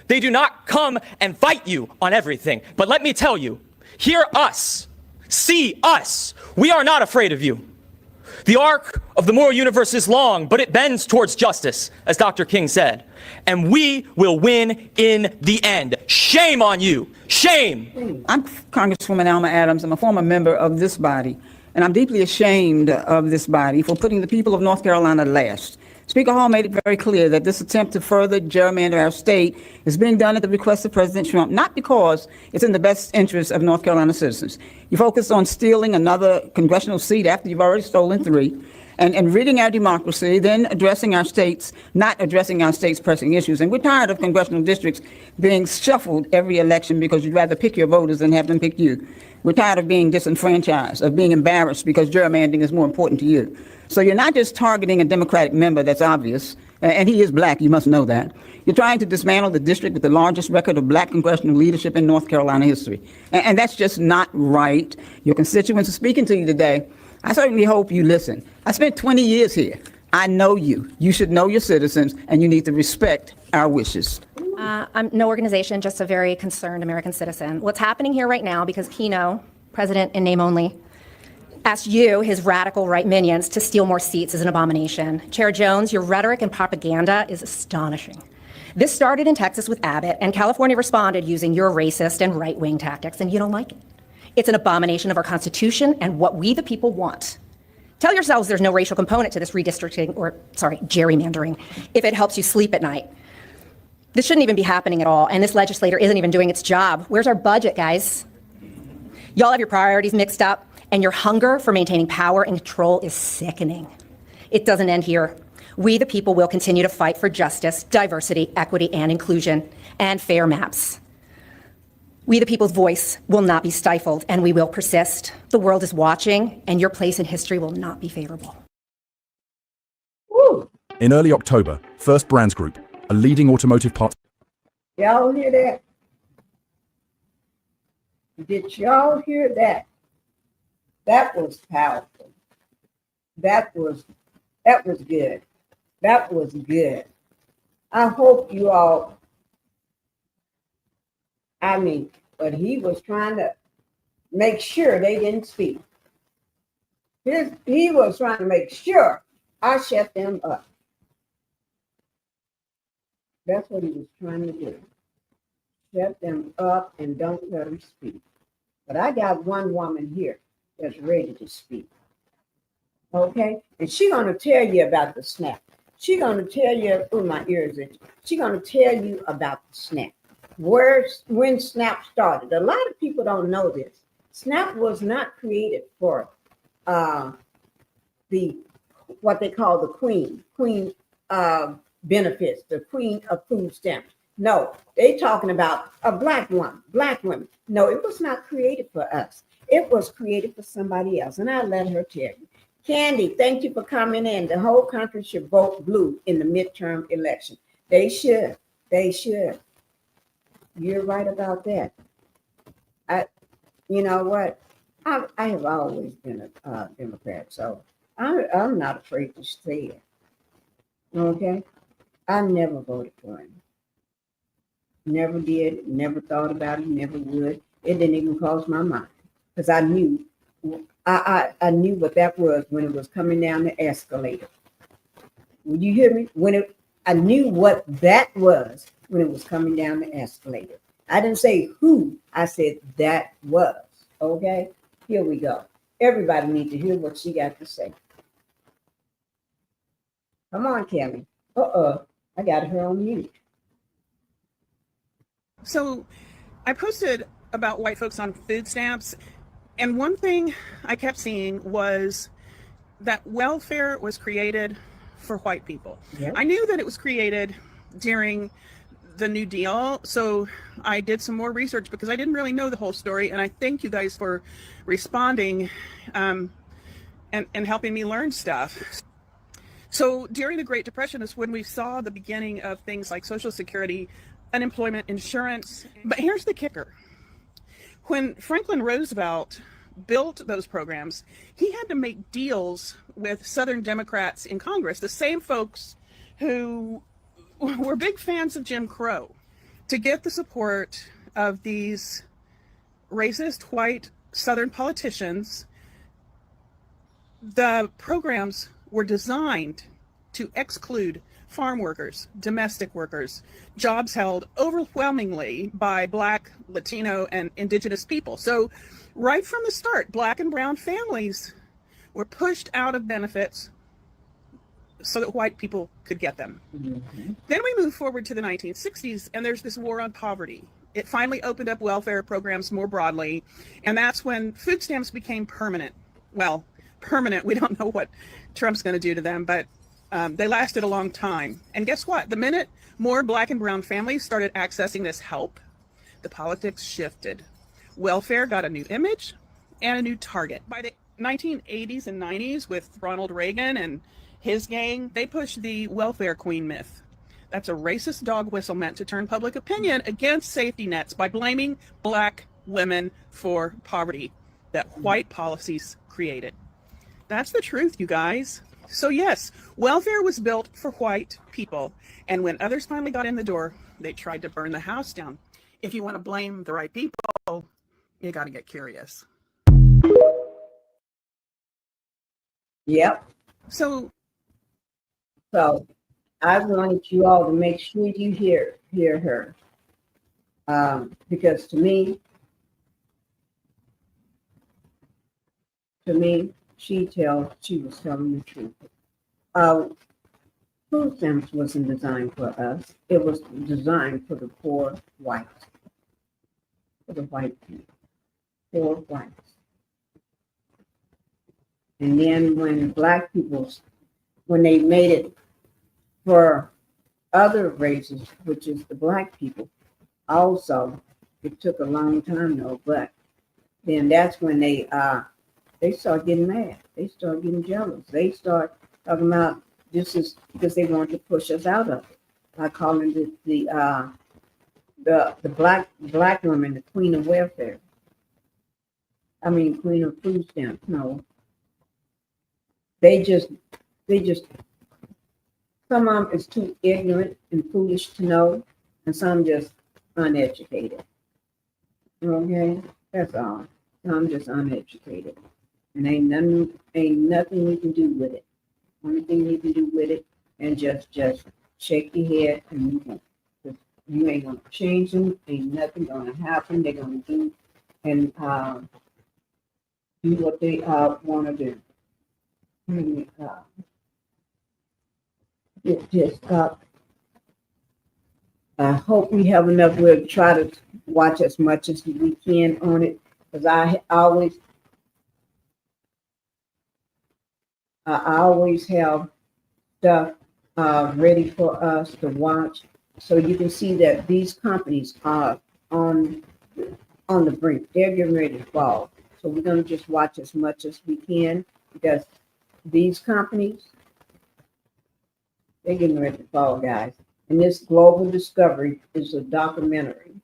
They do not come and fight you on everything. But let me tell you, hear us, see us. We are not afraid of you. The arc of the moral universe is long, but it bends towards justice, as Dr. King said. And we will win in the end. Shame on you. Shame. I'm Congresswoman Alma Adams. I'm a former member of this body, and I'm deeply ashamed of this body for putting the people of North Carolina last. Speaker Hall made it very clear that this attempt to further gerrymander our state is being done at the request of President Trump, not because it's in the best interest of North Carolina citizens. You focus on stealing another congressional seat after you've already stolen 3, and ridding our democracy, then addressing our states, not addressing our state's pressing issues. And we're tired of congressional districts being shuffled every election because you'd rather pick your voters than have them pick you. We're tired of being disenfranchised, of being embarrassed because gerrymandering is more important to you. So you're not just targeting a Democratic member, that's obvious, and he is black, you must know that. You're trying to dismantle the district with the largest record of black congressional leadership in North Carolina history. And that's just not right. Your constituents are speaking to you today. I certainly hope you listen. I spent 20 years here. I know you. You should know your citizens, and you need to respect our wishes. I'm no organization, just a very concerned American citizen. What's happening here right now, because Keno, president in name only, asked you, his radical right minions, to steal more seats is an abomination. Chair Jones, your rhetoric and propaganda is astonishing. This started in Texas with Abbott, and California responded using your racist and right-wing tactics, and you don't like it. It's an abomination of our Constitution and what we the people want. Tell yourselves there's no racial component to this redistricting, gerrymandering, if it helps you sleep at night. This shouldn't even be happening at all, and this legislator isn't even doing its job. Where's our budget, guys? Y'all have your priorities mixed up, and your hunger for maintaining power and control is sickening. It doesn't end here. We, the people, will continue to fight for justice, diversity, equity, and inclusion, and fair maps. We, the people's voice, will not be stifled, and we will persist. The world is watching, and your place in history will not be favorable. In early October, First Brands Group, a leading automotive parts. Y'all hear that? Did y'all hear that? That was powerful. That was good. That was good. I hope you all, but he was trying to make sure they didn't speak. He was trying to make sure I shut them up. That's what he was trying to do. Shut them up and don't let them speak. But I got one woman here that's ready to speak. Okay? And she's going to tell you about the SNAP. She gonna tell you, oh, my ears itch. She gonna tell you about the SNAP. When SNAP started. A lot of people don't know this. SNAP was not created for the what they call the queen benefits, the queen of food stamps. No, they talking about a black women. No, it was not created for us. It was created for somebody else, and I'll let her tell you. Candy, thank you for coming in. The whole country should vote blue in the midterm election. They should. They should. You're right about that. You know what? I have always been a Democrat, so I'm not afraid to say it. Okay? I never voted for him. Never did, never thought about it, never would. It didn't even cross my mind because I knew I knew what that was when it was coming down the escalator. Would you hear me? I knew what that was when it was coming down the escalator. I didn't say who, I said that was. Okay? Here we go. Everybody needs to hear what she got to say. Come on, Kelly. I got her on mute. So I posted about white folks on food stamps, and one thing I kept seeing was that welfare was created for white people. Yep. I knew that it was created during the New Deal, so I did some more research because I didn't really know the whole story, and I thank you guys for responding and helping me learn stuff. So during the Great Depression is when we saw the beginning of things like Social Security, unemployment insurance. But here's the kicker. When Franklin Roosevelt built those programs, he had to make deals with Southern Democrats in Congress, the same folks who were big fans of Jim Crow, to get the support of these racist white Southern politicians. The programs were designed to exclude farm workers, domestic workers, jobs held overwhelmingly by Black, Latino, and Indigenous people. So right from the start, Black and brown families were pushed out of benefits so that white people could get them. Mm-hmm. Then we move forward to the 1960s, and there's this war on poverty. It finally opened up welfare programs more broadly, and that's when food stamps became permanent. Well, permanent, we don't know what Trump's going to do to them, but they lasted a long time. And guess what? The minute more Black and brown families started accessing this help, the politics shifted. Welfare got a new image and a new target. By the 1980s and 90s, with Ronald Reagan and his gang, they pushed the welfare queen myth. That's a racist dog whistle meant to turn public opinion against safety nets by blaming Black women for poverty that white policies created. That's the truth, you guys. So yes, welfare was built for white people, and when others finally got in the door, they tried to burn the house down. If you want to blame the right people, you got to get curious. Yep. So I wanted you all to make sure you hear her, because to me, she was telling the truth. Food stamps wasn't designed for us. It was designed for the poor whites, for the white people, poor whites. And then when Black people, when they made it for other races, which is the Black people, also, it took a long time though, but then that's when they start getting mad. They start getting jealous. They start talking about this is because they want to push us out of it by calling it the black woman the queen of welfare. I mean, queen of food stamps. No, they just some of them is too ignorant and foolish to know, and some just uneducated. Okay, that's all. Some just uneducated. And ain't nothing we can do with it. Only thing you can do with it and just shake your head and move on. Because you ain't gonna change them. Ain't nothing gonna happen. They're gonna do and do what they want to do. get this up. I hope we have enough. We'll try to watch as much as we can on it, because I always have stuff ready for us to watch. So you can see that these companies are on the brink. They're getting ready to fall. So we're going to just watch as much as we can, because these companies, they're getting ready to fall, guys. And this Global Discovery is a documentary.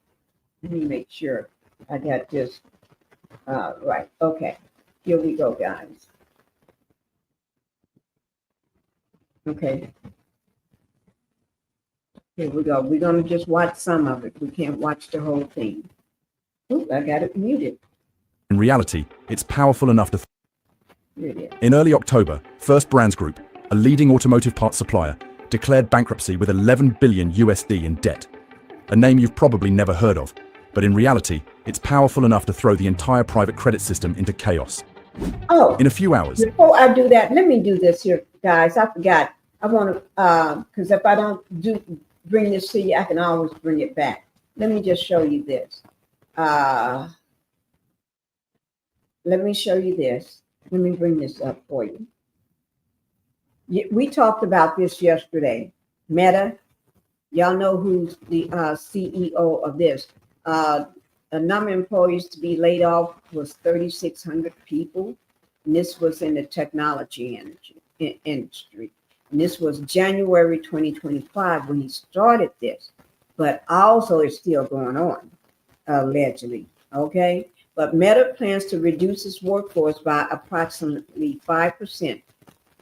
Let me make sure I got this right. Okay, here we go, guys. Okay. Here we go. We're going to just watch some of it. We can't watch the whole thing. Ooh, I got it muted. In reality, it's powerful enough to... Here it is. In early October, First Brands Group, a leading automotive parts supplier, declared bankruptcy with 11 billion USD in debt. A name you've probably never heard of, but in reality, it's powerful enough to throw the entire private credit system into chaos. Oh, in a few hours. Before I do that, let me do this here, guys. I forgot. I want to, because if I don't bring this to you, I can always bring it back. Let me just show you this. Let me show you this. Let me bring this up for you. We talked about this yesterday. Meta, y'all know who's the CEO of this. The number of employees to be laid off was 3,600 people. And this was in the technology industry. And this was January 2025 when he started this. But also it's still going on, allegedly. Okay. But Meta plans to reduce its workforce by approximately 5%.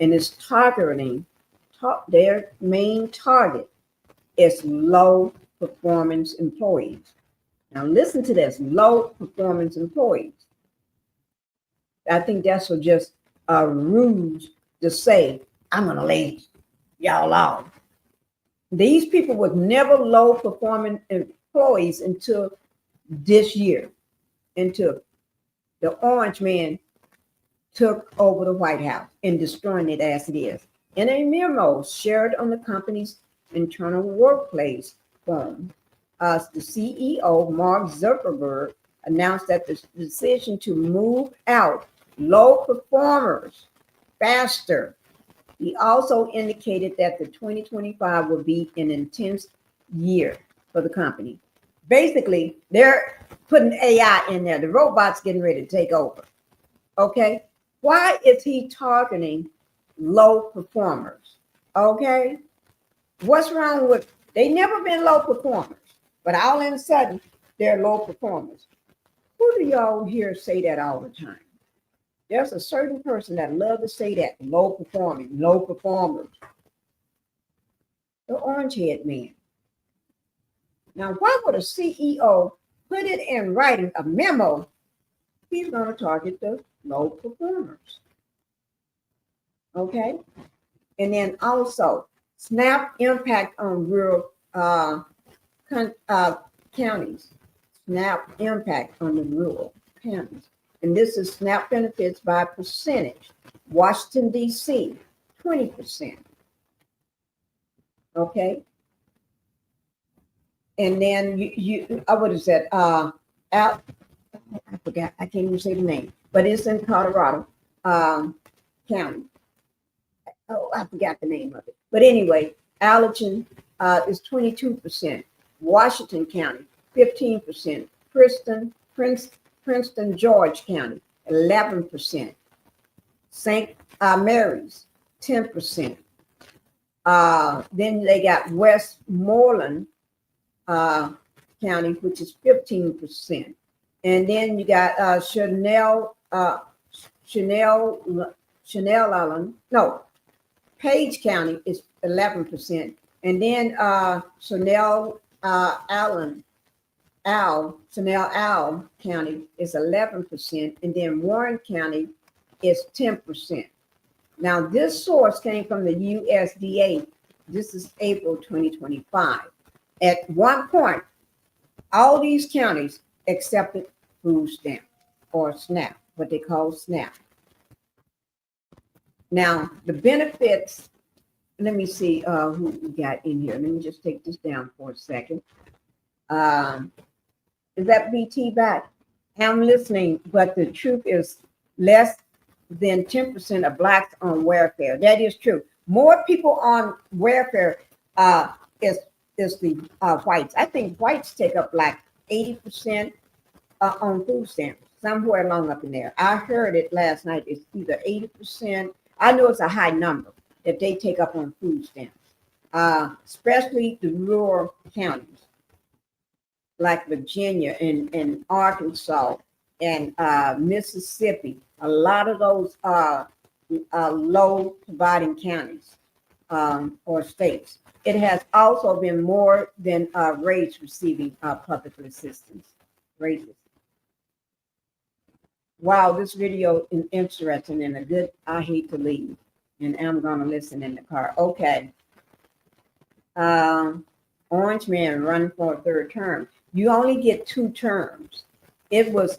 And it's targeting, their main target is low performance employees. Now listen to this, low performance employees. I think that's just a ruse to say, I'm going to lay y'all off. These people were never low performing employees until this year, until the Orange Man took over the White House and destroying it as it is. In a memo shared on the company's internal workplace forum, the CEO, Mark Zuckerberg, announced that the decision to move out low performers faster. He also indicated that the 2025 will be an intense year for the company. Basically, they're putting AI in there. The robots getting ready to take over. Okay? Why is he targeting low performers? Okay? What's wrong with, they never been low performers, but all of a sudden, they're low performers. Who do y'all hear say that all the time? There's a certain person that love to say that, low performing, low performers. The orange head man. Now, why would a CEO put it in writing, a memo? He's going to target the low performers. Okay? And then also, SNAP impact on rural counties. SNAP impact on the rural counties. And this is SNAP benefits by percentage. Washington, D.C., 20%. Okay? And then what is that? I forgot, I can't even say the name, but it's in Colorado County. Oh, I forgot the name of it. But anyway, Allerton is 22%. Washington County, 15%. Princeton, George County, 11%. St. Mary's, 10%. Then they got Westmoreland County, which is 15%. And then you got Chanel Island. No, Page County is 11%. And then Chanel County is 11%, and then Warren County is 10%. Now, this source came from the USDA. This is April 2025. At one point, all these counties accepted food stamp or SNAP, what they call SNAP. Now, the benefits, let me see who we got in here. Let me just take this down for a second. Is that BT back? I'm listening, but the truth is less than 10% of blacks on welfare. That is true. More people on welfare is the whites. I think whites take up like 80% on food stamps, somewhere along up in there. I heard it last night. It's either 80%. I know it's a high number that they take up on food stamps, especially the rural counties like Virginia and Arkansas and Mississippi. A lot of those low providing counties or states. It has also been more than race receiving public assistance. Raises. Wow, this video is interesting and a good. I hate to leave, and I'm gonna listen in the car. Okay. Orange man running for a third term. You only get 2 terms. It's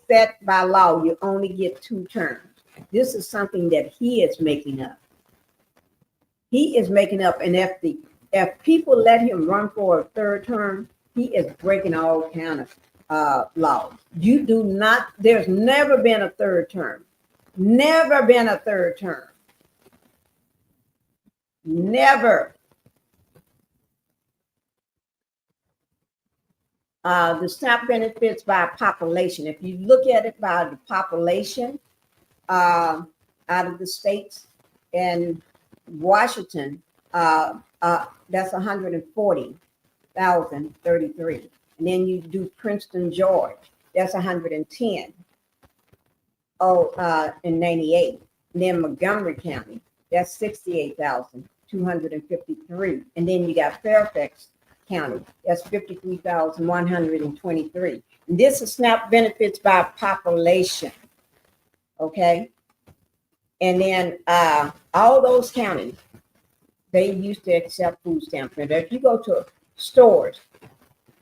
set by law. You only get 2 terms. This is something that he is making up. He is making up, and if people let him run for a third term, he is breaking all kind of laws. You do not. There's never been a third term. Never been a third term. Never. The SNAP benefits by population. If you look at it by the population out of the states, and Washington, that's 140,033. And then you do Princeton, Georgia, that's 110. In 98. And then Montgomery County, that's 68,253. And then you got Fairfax County, that's 53,123. And this is SNAP benefits by population. Okay. And then all those counties, they used to accept food stamps. And if you go to stores,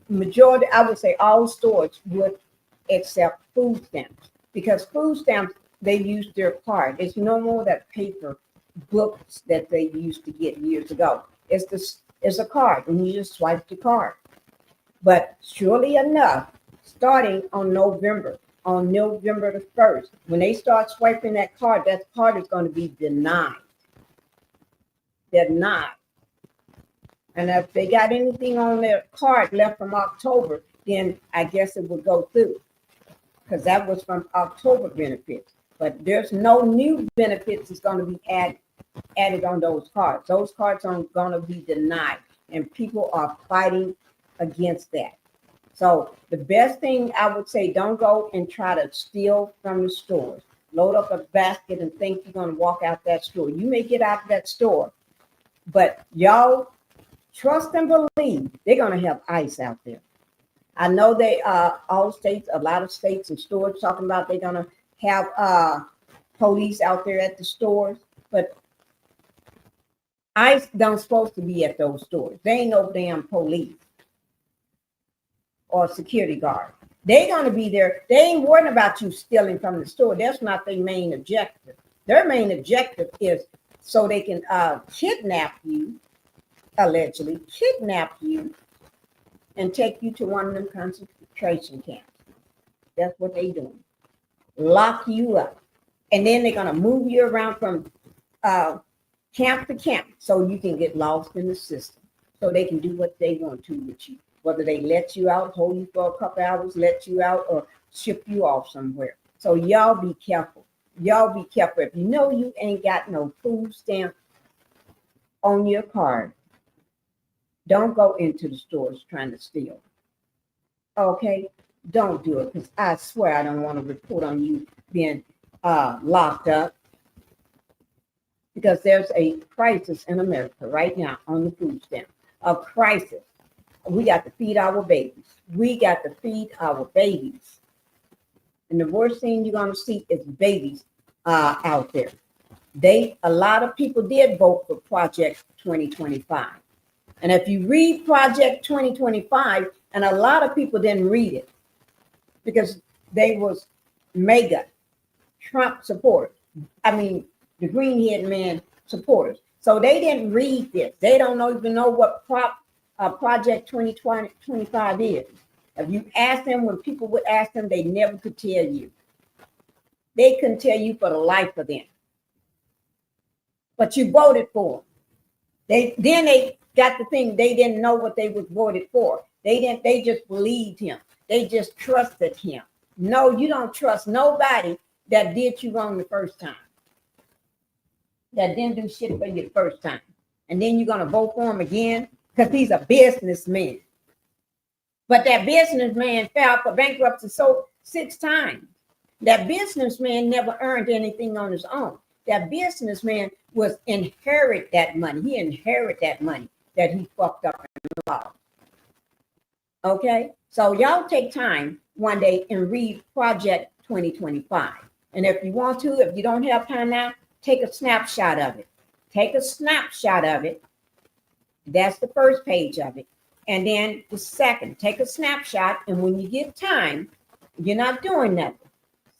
majority, I would say all stores would accept food stamps, because food stamps, they use their card. It's no more that paper books that they used to get years ago. It's a card, and you just swipe the card. But surely enough, starting on November the 1st, when they start swiping that card is going to be denied. Denied. And if they got anything on their card left from October, then I guess it will go through, because that was from October benefits. But there's no new benefits that's going to be added on those cards. Those cards are going to be denied, and people are fighting against that. So the best thing I would say, don't go and try to steal from the stores. Load up a basket and think you're going to walk out that store. You may get out of that store, but y'all trust and believe they're going to have ICE out there. I know they all states, a lot of states and stores talking about they're going to have police out there at the stores, but ICE don't supposed to be at those stores. They ain't no damn police or security guard. They're going to be there. They ain't worrying about you stealing from the store. That's not their main objective. Their main objective is so they can kidnap you, allegedly kidnap you, and take you to one of them concentration camps. That's what they doing. Lock you up. And then they're going to move you around from camp to camp so you can get lost in the system, so they can do what they want to with you. Whether they let you out, hold you for a couple hours, let you out, or ship you off somewhere. So y'all be careful. Y'all be careful. If you know you ain't got no food stamp on your card, don't go into the stores trying to steal. Okay? Don't do it, because I swear I don't want to report on you being locked up, because there's a crisis in America right now on the food stamp. A crisis. We got to feed our babies. We got to feed our babies. And the worst thing you're going to see is babies out there. A lot of people did vote for Project 2025. And if you read Project 2025, and a lot of people didn't read it because they was MAGA, Trump supporters. I mean, the green-haired man supporters. So they didn't read this. They don't even know what Project 2025 is. If you ask them, when people would ask them, they never could tell you. They couldn't tell you for the life of them. But you voted for them. They got the thing, they didn't know what they was voted for. They just believed him. They just trusted him. No, you don't trust nobody that did you wrong the first time. That didn't do shit for you the first time. And then you're gonna vote for him again because he's a businessman. But that businessman filed for bankruptcy 6 times. That businessman never earned anything on his own. That businessman was inherit that money. He inherited that money that he fucked up in law. Okay? So y'all take time one day and read Project 2025. And if you want to, if you don't have time now, take a snapshot of it. Take a snapshot of it. That's the first page of it. And then the second, take a snapshot. And when you get time, you're not doing nothing.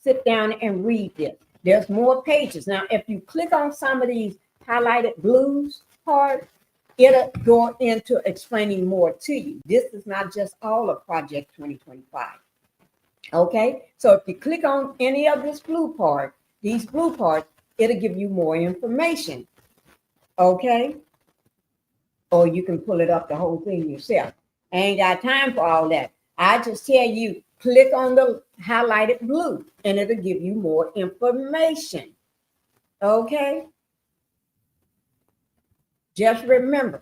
Sit down and read this. There's more pages. Now, if you click on some of these highlighted blues part, it'll go into explaining more to you. This is not just all of Project 2025. Okay? So if you click on any of this blue part, these blue parts, it'll give you more information. Okay? Or you can pull it up the whole thing yourself. I ain't got time for all that. I just tell you, click on the highlighted blue and it'll give you more information. Okay? Just remember,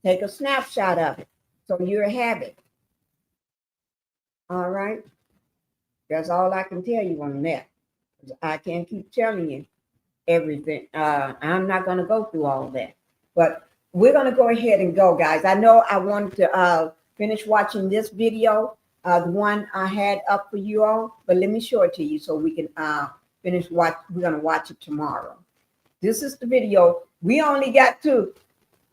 take a snapshot of it so you'll have it. All right? That's all I can tell you on that. I can't keep telling you everything. I'm not going to go through all that. But we're going to go ahead and go, guys. I know I wanted to finish watching this video, the one I had up for you all, but let me show it to you so we can finish watch. We're going to watch it tomorrow. This is the video. We only got to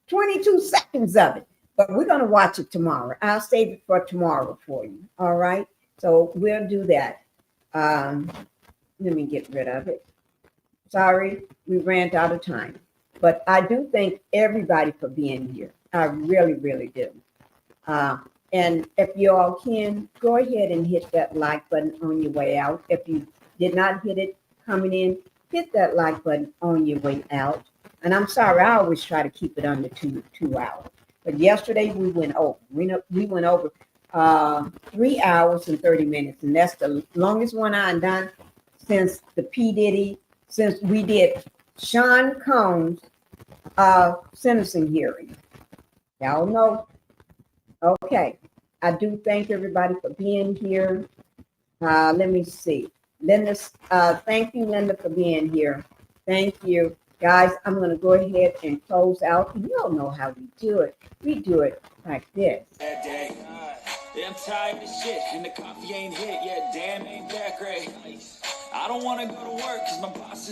22 seconds of it, but we're going to watch it tomorrow. I'll save it for tomorrow for you. All right. So we'll do that. Let me get rid of it. Sorry, we ran out of time. But I do thank everybody for being here. I really, really do. And if you all can, go ahead and hit that like button on your way out. If you did not hit it coming in, hit that like button on your way out. And I'm sorry, I always try to keep it under two hours. But yesterday we went over. We went over 3 hours and 30 minutes. And that's the longest one I've done since the P. Diddy, since we did Sean Combs' sentencing hearing. Y'all know. Okay. I do thank everybody for being here. Let me see. Linda, thank you, Linda, for being here. Thank you. Guys, I'm going to go ahead and close out. You all know how we do it. We do it like this. Yeah, I'm tired of shit, and the coffee ain't hit yet. Damn, ain't that great. I don't want to go to work because my boss is